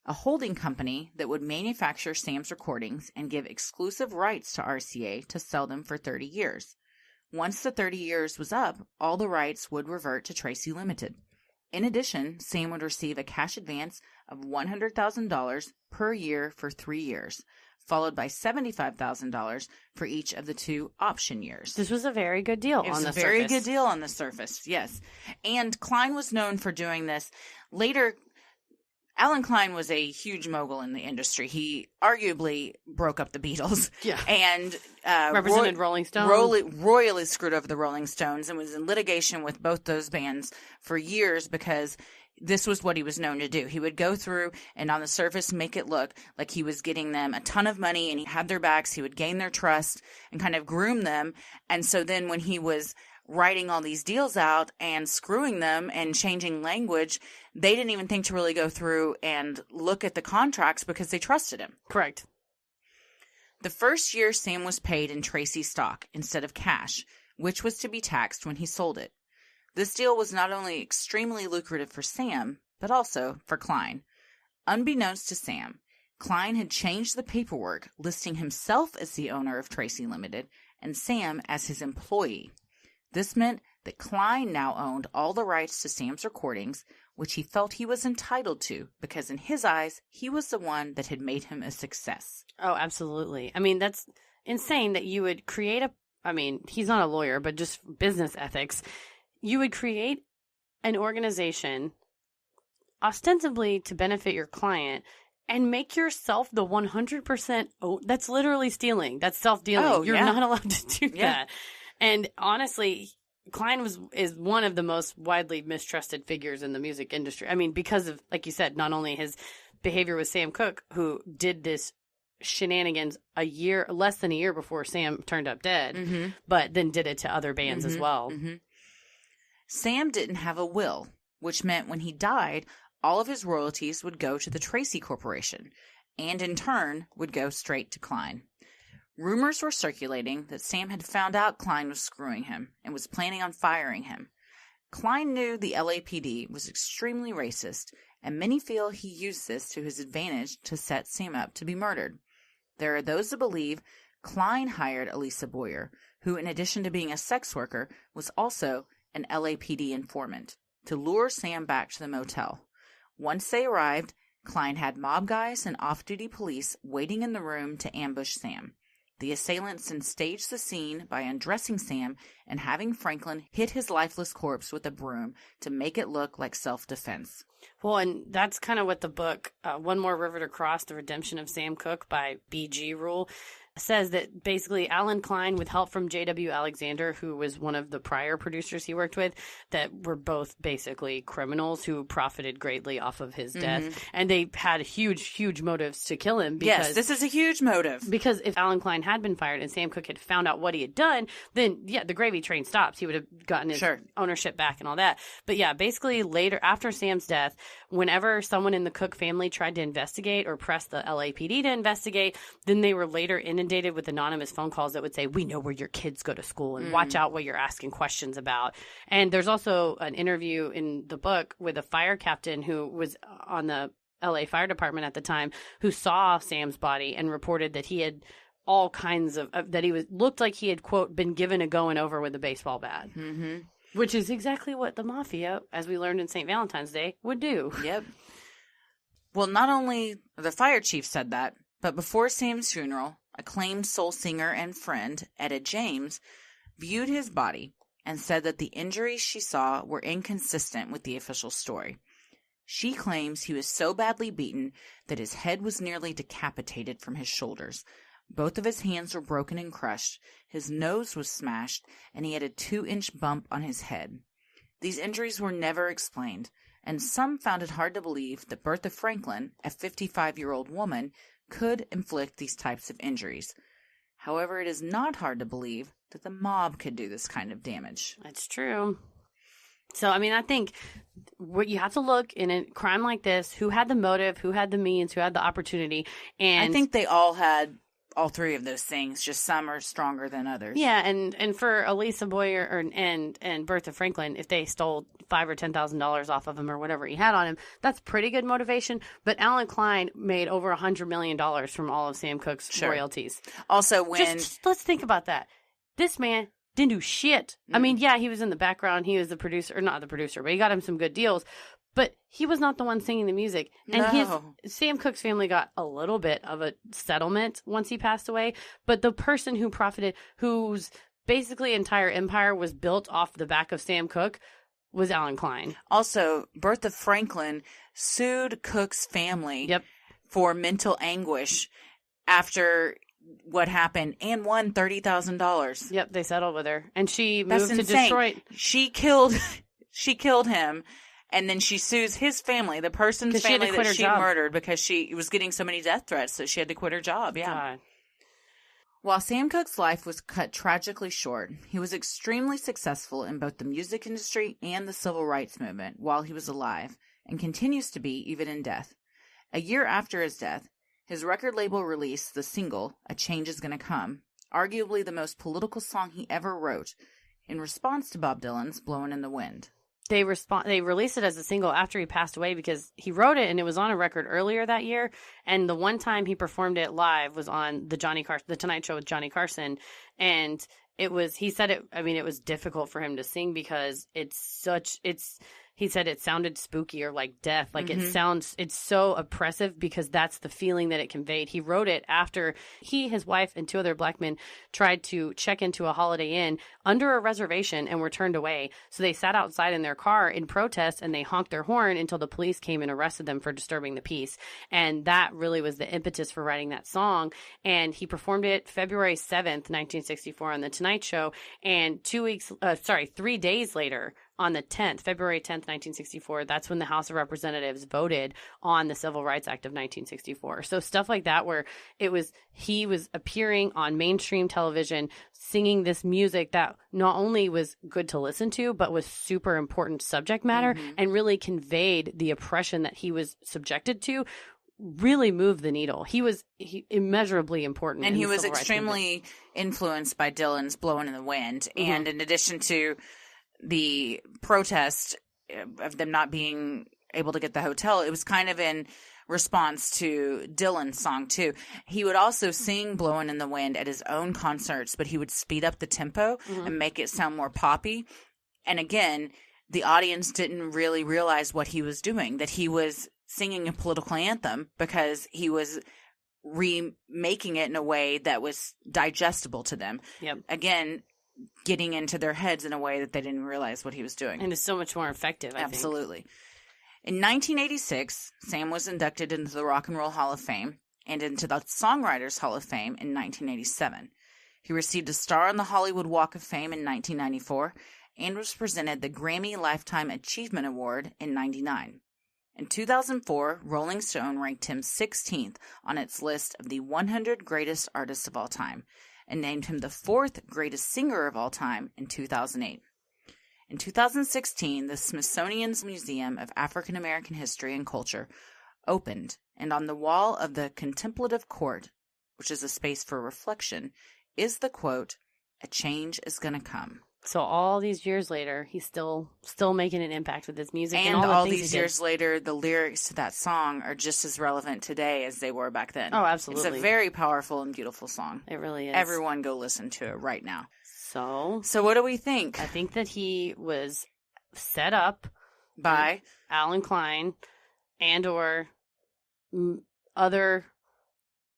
a holding company that would manufacture Sam's recordings and give exclusive rights to RCA to sell them for 30 years. Once the 30 years was up, all the rights would revert to Tracy Limited. In addition, Sam would receive a cash advance of $100,000 per year for 3 years, followed by $75,000 for each of the 2 option years. This was a very good deal on the surface. It was a very good deal on the surface, yes. And Klein was known for doing this. Later, Alan Klein was a huge mogul in the industry. He arguably broke up the Beatles. Yeah. And represented Rolling Stones. Royally screwed over the Rolling Stones and was in litigation with both those bands for years because this was what he was known to do. He would go through and on the surface make it look like he was getting them a ton of money and he had their backs. He would gain their trust and kind of groom them. And so then when he was writing all these deals out and screwing them and changing language, they didn't even think to really go through and look at the contracts because they trusted him. Correct. The first year, Sam was paid in Tracy stock instead of cash, which was to be taxed when he sold it. This deal was not only extremely lucrative for Sam, but also for Klein. Unbeknownst to Sam, Klein had changed the paperwork, listing himself as the owner of Tracy Limited and Sam as his employee. This meant that Klein now owned all the rights to Sam's recordings, which he felt he was entitled to because in his eyes, he was the one that had made him a success. Oh, absolutely. I mean, that's insane that you would create he's not a lawyer, but just business ethics. You would create an organization ostensibly to benefit your client and make yourself the 100%. That's literally stealing. That's self-dealing. Oh, You're not allowed to do Yeah. that. And honestly, Klein is one of the most widely mistrusted figures in the music industry. I mean, because of, like you said, not only his behavior with Sam Cooke, who did this shenanigans less than a year before Sam turned up dead, but then did it to other bands as well. Sam didn't have a will, which meant when he died, all of his royalties would go to the Tracy Corporation, and in turn would go straight to Klein. Rumors were circulating that Sam had found out Klein was screwing him and was planning on firing him. Klein knew the LAPD was extremely racist, and many feel he used this to his advantage to set Sam up to be murdered. There are those that believe Klein hired Elisa Boyer, who in addition to being a sex worker, was also an LAPD informant, to lure Sam back to the motel. Once they arrived, Klein had mob guys and off-duty police waiting in the room to ambush Sam. The assailants then staged the scene by undressing Sam and having Franklin hit his lifeless corpse with a broom to make it look like self-defense. Well, and that's kind of what the book, One More River to Cross, The Redemption of Sam Cooke by B.G. Rule, says that basically Alan Klein, with help from J.W. Alexander, who was one of the prior producers he worked with, that were both basically criminals who profited greatly off of his death. And they had huge motives to kill him. Because, yes, this is a huge motive. Because if Alan Klein had been fired and Sam Cooke had found out what he had done, then, yeah, the gravy train stops. He would have gotten his ownership back and all that. But, yeah, basically later, after Sam's death, whenever someone in the Cooke family tried to investigate or press the LAPD to investigate, then they were later inundated with anonymous phone calls that would say, we know where your kids go to school and watch out what you're asking questions about. And there's also an interview in the book with a fire captain who was on the LA Fire Department at the time who saw Sam's body and reported that he had all kinds of, that he looked like he had, quote, been given a going over with a baseball bat. Which is exactly what the mafia, as we learned in St. Valentine's Day, would do. Yep. Well, not only the fire chief said that, but before Sam's funeral, acclaimed soul singer and friend, Etta James, viewed his body and said that the injuries she saw were inconsistent with the official story. She claims he was so badly beaten that his head was nearly decapitated from his shoulders. Both of his hands were broken and crushed, his nose was smashed, and he had a 2-inch bump on his head. These injuries were never explained, and some found it hard to believe that Bertha Franklin, a 55-year-old woman, could inflict these types of injuries. However, it is not hard to believe that the mob could do this kind of damage. That's true. So, I mean, I think what you have to look in a crime like this, who had the motive, who had the means, who had the opportunity. And I think they all had all three of those things, just some are stronger than others. Yeah, and for Elisa Boyer and Bertha Franklin, if they stole $5,000 or $10,000 off of him or whatever he had on him, that's pretty good motivation. But Alan Klein made over $100 million from all of Sam Cooke's royalties. Also, when just let's think about that. This man didn't do shit. I mean, yeah, he was in the background. He was the producer, or not the producer, but he got him some good deals. But he was not the one singing the music. And Sam Cooke's family got a little bit of a settlement once he passed away. But the person who profited, whose basically entire empire was built off the back of Sam Cooke, was Alan Klein. Also, Bertha Franklin sued Cooke's family for mental anguish after what happened and won $30,000. Yep, they settled with her. And she moved to Detroit. She killed him. And then she sues his family, the person's family that she murdered, because she was getting so many death threats, so she had to quit her job. Yeah. God. While Sam Cooke's life was cut tragically short, he was extremely successful in both the music industry and the civil rights movement while he was alive, and continues to be even in death. A year after his death, his record label released the single, A Change Is Gonna Come, arguably the most political song he ever wrote, in response to Bob Dylan's Blowin' in the Wind. They released it as a single after he passed away because he wrote it and it was on a record earlier that year. And the one time he performed it live was on the Tonight Show with Johnny Carson. And it was difficult for him to sing because he said it sounded spooky or like death. Like it's so oppressive because that's the feeling that it conveyed. He wrote it after he, his wife, and 2 other black men tried to check into a Holiday Inn under a reservation and were turned away. So they sat outside in their car in protest and they honked their horn until the police came and arrested them for disturbing the peace. And that really was the impetus for writing that song. And he performed it February 7th, 1964 on The Tonight Show. And 3 days later, on the 10th, February 10th, 1964, that's when the House of Representatives voted on the Civil Rights Act of 1964. So stuff like that where he was appearing on mainstream television singing this music that not only was good to listen to, but was super important subject matter and really conveyed the oppression that he was subjected to, really moved the needle. He was immeasurably important. And he was extremely influenced by Dylan's Blowin' in the Wind. And in addition to the protest of them not being able to get the hotel, it was kind of in response to Dylan's song too. He would also sing Blowin' in the Wind at his own concerts, but he would speed up the tempo and make it sound more poppy. And again, the audience didn't really realize what he was doing, that he was singing a political anthem because he was remaking it in a way that was digestible to them. Yep. Again, getting into their heads in a way that they didn't realize what he was doing. And it's so much more effective, I think. Absolutely. In 1986, Sam was inducted into the Rock and Roll Hall of Fame and into the Songwriters Hall of Fame in 1987. He received a star on the Hollywood Walk of Fame in 1994 and was presented the Grammy Lifetime Achievement Award in 1999. In 2004, Rolling Stone ranked him 16th on its list of the 100 greatest artists of all time, and named him the 4th greatest singer of all time in 2008. In 2016, the Smithsonian's Museum of African American History and Culture opened, and on the wall of the Contemplative Court, which is a space for reflection, is the quote, "A change is gonna come." So all these years later, he's still making an impact with his music. And all these years later, the lyrics to that song are just as relevant today as they were back then. Oh, absolutely. It's a very powerful and beautiful song. It really is. Everyone go listen to it right now. So what do we think? I think that he was set up by Alan Klein and or other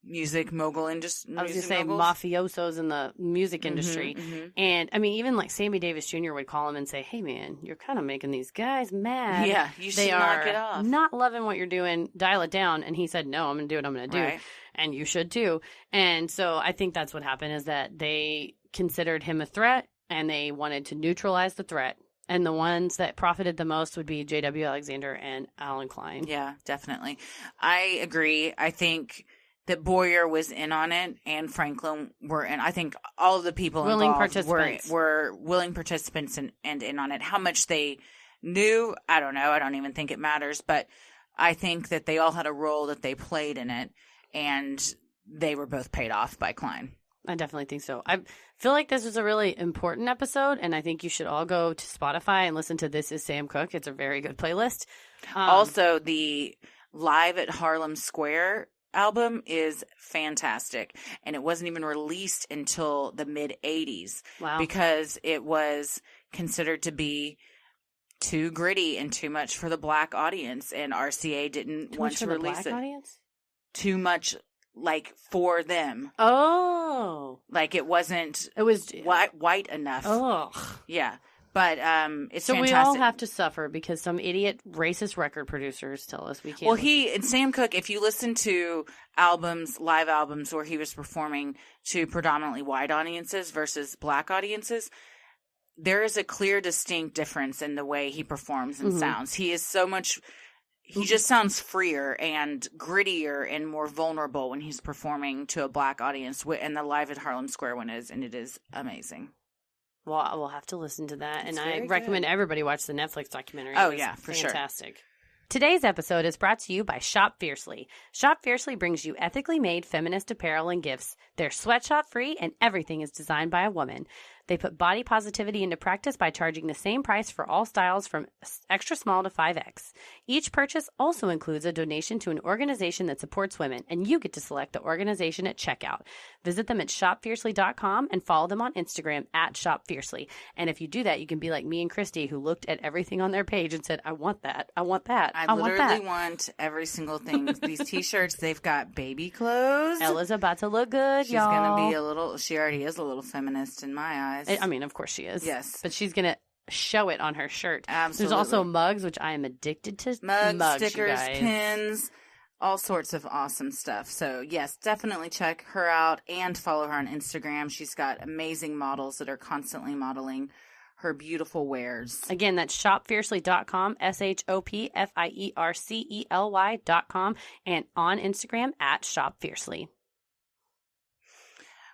music mogul industry. I was going to say mafiosos in the music industry. And, I mean, even like Sammy Davis Jr. would call him and say, hey, man, you're kind of making these guys mad. Yeah, you should knock it off. Not loving what you're doing. Dial it down. And he said, no, I'm going to do what I'm going to do. Right. And you should too. And so I think that's what happened is that they considered him a threat and they wanted to neutralize the threat. And the ones that profited the most would be J.W. Alexander and Alan Klein. Yeah, definitely. I agree. I think that Boyer was in on it and Franklin were in. I think all of the people involved were willing participants and in on it. How much they knew, I don't know. I don't even think it matters. But I think that they all had a role that they played in it. And they were both paid off by Klein. I definitely think so. I feel like this was a really important episode, and I think you should all go to Spotify and listen to This Is Sam Cooke. It's a very good playlist. Also, the Live at Harlem Square album is fantastic, and it wasn't even released until the mid-'80s. Wow. Because it was considered to be too gritty and too much for the black audience, and RCA didn't want to release it. Audience? Too much, like, for them. Oh. Like, it was white enough. Oh. Yeah. But it's so fantastic. We all have to suffer because some idiot racist record producers tell us we can't. Well, and Sam Cooke, if you listen to live albums where he was performing to predominantly white audiences versus black audiences, there is a clear, distinct difference in the way he performs and sounds. He is so much... He just sounds freer and grittier and more vulnerable when he's performing to a black audience. And the Live at Harlem Square one is, and it is amazing. Well, I will have to listen to that. And I recommend everybody watch the Netflix documentary. Oh, yeah, for sure. Fantastic. Today's episode is brought to you by Shop Fiercely. Shop Fiercely brings you ethically made feminist apparel and gifts. They're sweatshop free and everything is designed by a woman. They put body positivity into practice by charging the same price for all styles from extra small to 5X. Each purchase also includes a donation to an organization that supports women, and you get to select the organization at checkout. Visit them at shopfiercely.com and follow them on Instagram at shopfiercely. And if you do that, you can be like me and Christy, who looked at everything on their page and said, I want that. I want that. I literally want every single thing. These t-shirts, they've got baby clothes. Ella's about to look good, She's y'all. going to be she already is a little feminist in my eyes. I mean, of course she is. Yes. But she's going to show it on her shirt. Absolutely. There's also mugs, which I am addicted to. Mugs, stickers, pins, all sorts of awesome stuff. So, yes, definitely check her out and follow her on Instagram. She's got amazing models that are constantly modeling her beautiful wares. Again, that's shopfiercely.com, shopfiercely.com, and on Instagram at shopfiercely.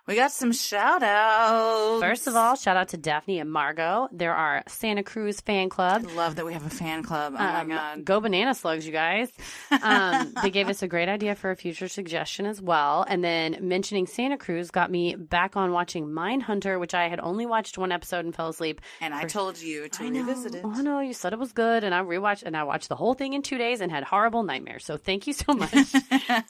We got some shout-outs. First of all, shout out to Daphne and Margot. They're our Santa Cruz fan club. I love that we have a fan club. Oh, my God. Go banana slugs, you guys. They gave us a great idea for a future suggestion as well. And then mentioning Santa Cruz got me back on watching Mindhunter, which I had only watched one episode and fell asleep. And I told you to revisit it. Oh, no, you said it was good. And I watched the whole thing in 2 days and had horrible nightmares. So thank you so much.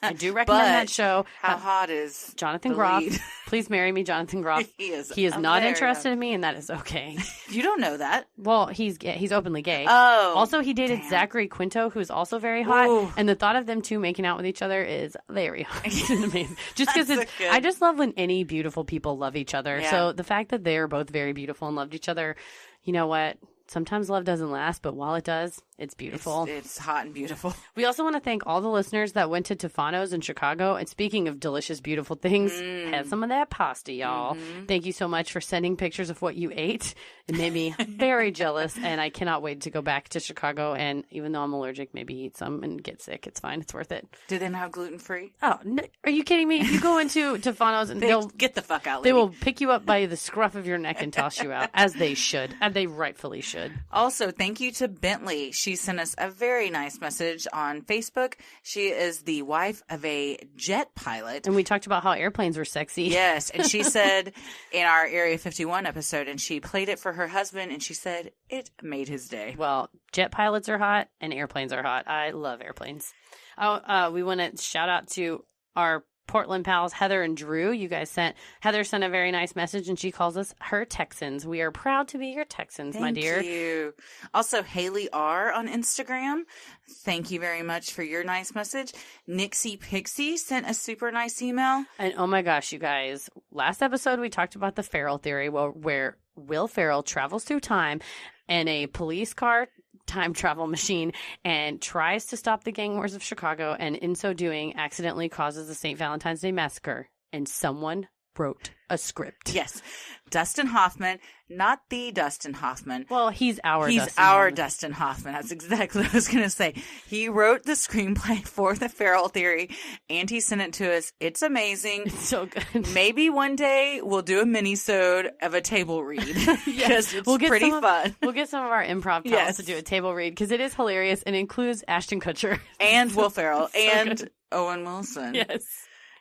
I do recommend that show. How hot is Jonathan Groff? Please marry me, Jonathan Groff. He is not interested in me, and that is okay. You don't know that. Well, he's openly gay. Oh. Also, he dated Zachary Quinto, who's also very hot. Ooh. And the thought of them two making out with each other is very hot and amazing. Just because I just love when any beautiful people love each other. Yeah. So the fact that they're both very beautiful and loved each other, you know what? Sometimes love doesn't last, but while it does, it's beautiful. It's hot and beautiful. We also want to thank all the listeners that went to Tufano's in Chicago. And speaking of delicious, beautiful things, had some of that pasta, y'all. Thank you so much for sending pictures of what you ate. It made me very jealous, and I cannot wait to go back to Chicago. And even though I'm allergic, maybe eat some and get sick. It's fine. It's worth it. Do they not have gluten-free? Oh, no, are you kidding me? If you go into Tufano's, and they'll get the fuck out. Lady. They will pick you up by the scruff of your neck and toss you out, as they should, and they rightfully should. Also, thank you to Bentley. She sent us a very nice message on Facebook. She is the wife of a jet pilot. And we talked about how airplanes were sexy. Yes. And she said in our Area 51 episode, and she played it for her husband, and she said it made his day. Well, jet pilots are hot and airplanes are hot. I love airplanes. We want to shout out to our Portland pals Heather and Drew. Heather sent a very nice message, and she calls us her Texans. We are proud to be your Texans, my dear. Thank you. Also, Haley R on Instagram. Thank you very much for your nice message. Nixie Pixie sent a super nice email. And oh my gosh, you guys, last episode we talked about the Ferrell theory, where Will Ferrell travels through time in a police car time travel machine and tries to stop the gang wars of Chicago, and in so doing accidentally causes the St. Valentine's Day massacre. And someone wrote a script. Yes. Dustin Hoffman, not the Dustin Hoffman. Well, he's our Dustin Hoffman. That's exactly what I was going to say. He wrote the screenplay for the Ferrell theory, and he sent it to us. It's amazing. It's so good. Maybe one day we'll do a mini-sode of a table read. Yes, it's pretty fun. We'll get some of our improv pals to do a table read, because it is hilarious and includes Ashton Kutcher. And Will Ferrell. So and good. Owen Wilson. Yes.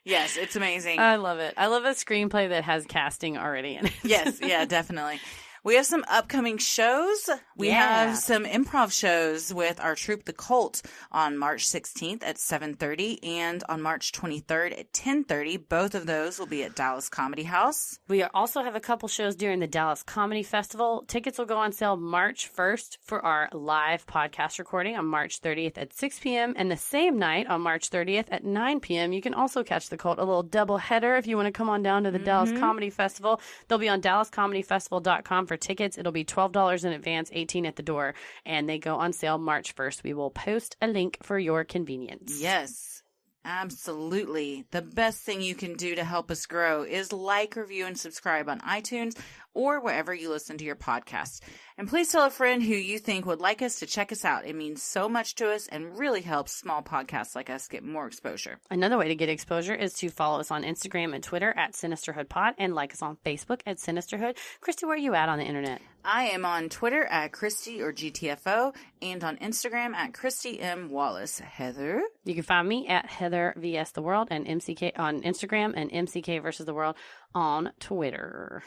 Yes, it's amazing. I love it. I love a screenplay that has casting already in it. Yes, yeah, definitely. We have some upcoming shows. We have some improv shows with our troupe, The Cult, on March 16th at 7:30 and on March 23rd at 10:30. Both of those will be at Dallas Comedy House. We also have a couple shows during the Dallas Comedy Festival. Tickets will go on sale March 1st for our live podcast recording on March 30th at 6 p.m. And the same night on March 30th at 9 p.m. You can also catch The Cult, a little double header if you want to come on down to the Dallas Comedy Festival. They'll be on DallasComedyFestival.com for tickets. It'll be $12 in advance, $18 at the door, and they go on sale March 1st. We will post a link for your convenience. Yes, absolutely. The best thing you can do to help us grow is like, review, and subscribe on iTunes or wherever you listen to your podcast. And please tell a friend who you think would like us to check us out. It means so much to us and really helps small podcasts like us get more exposure. Another way to get exposure is to follow us on Instagram and Twitter at SinisterhoodPod and like us on Facebook at Sinisterhood. Christy, where are you at on the internet? I am on Twitter at Christy or GTFO and on Instagram at Christy M. Wallace. Heather? You can find me at Heather vs. The World and MCK on Instagram and MCK versus the World on Twitter.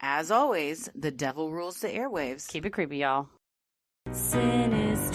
As always, the devil rules the airwaves. Keep it creepy, y'all. Sinister.